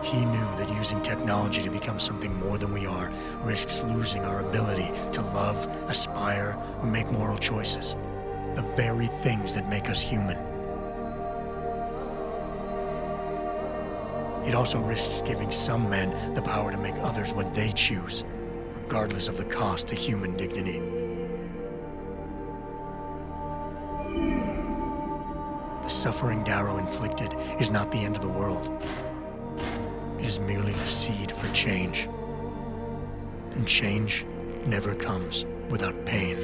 He knew that using technology to become something more than we are risks losing our ability to love, aspire, or make moral choices. The very things that make us human. It also risks giving some men the power to make others what they choose, regardless of the cost to human dignity. The suffering Darrow inflicted is not the end of the world. It is merely the seed for change. And change never comes without pain.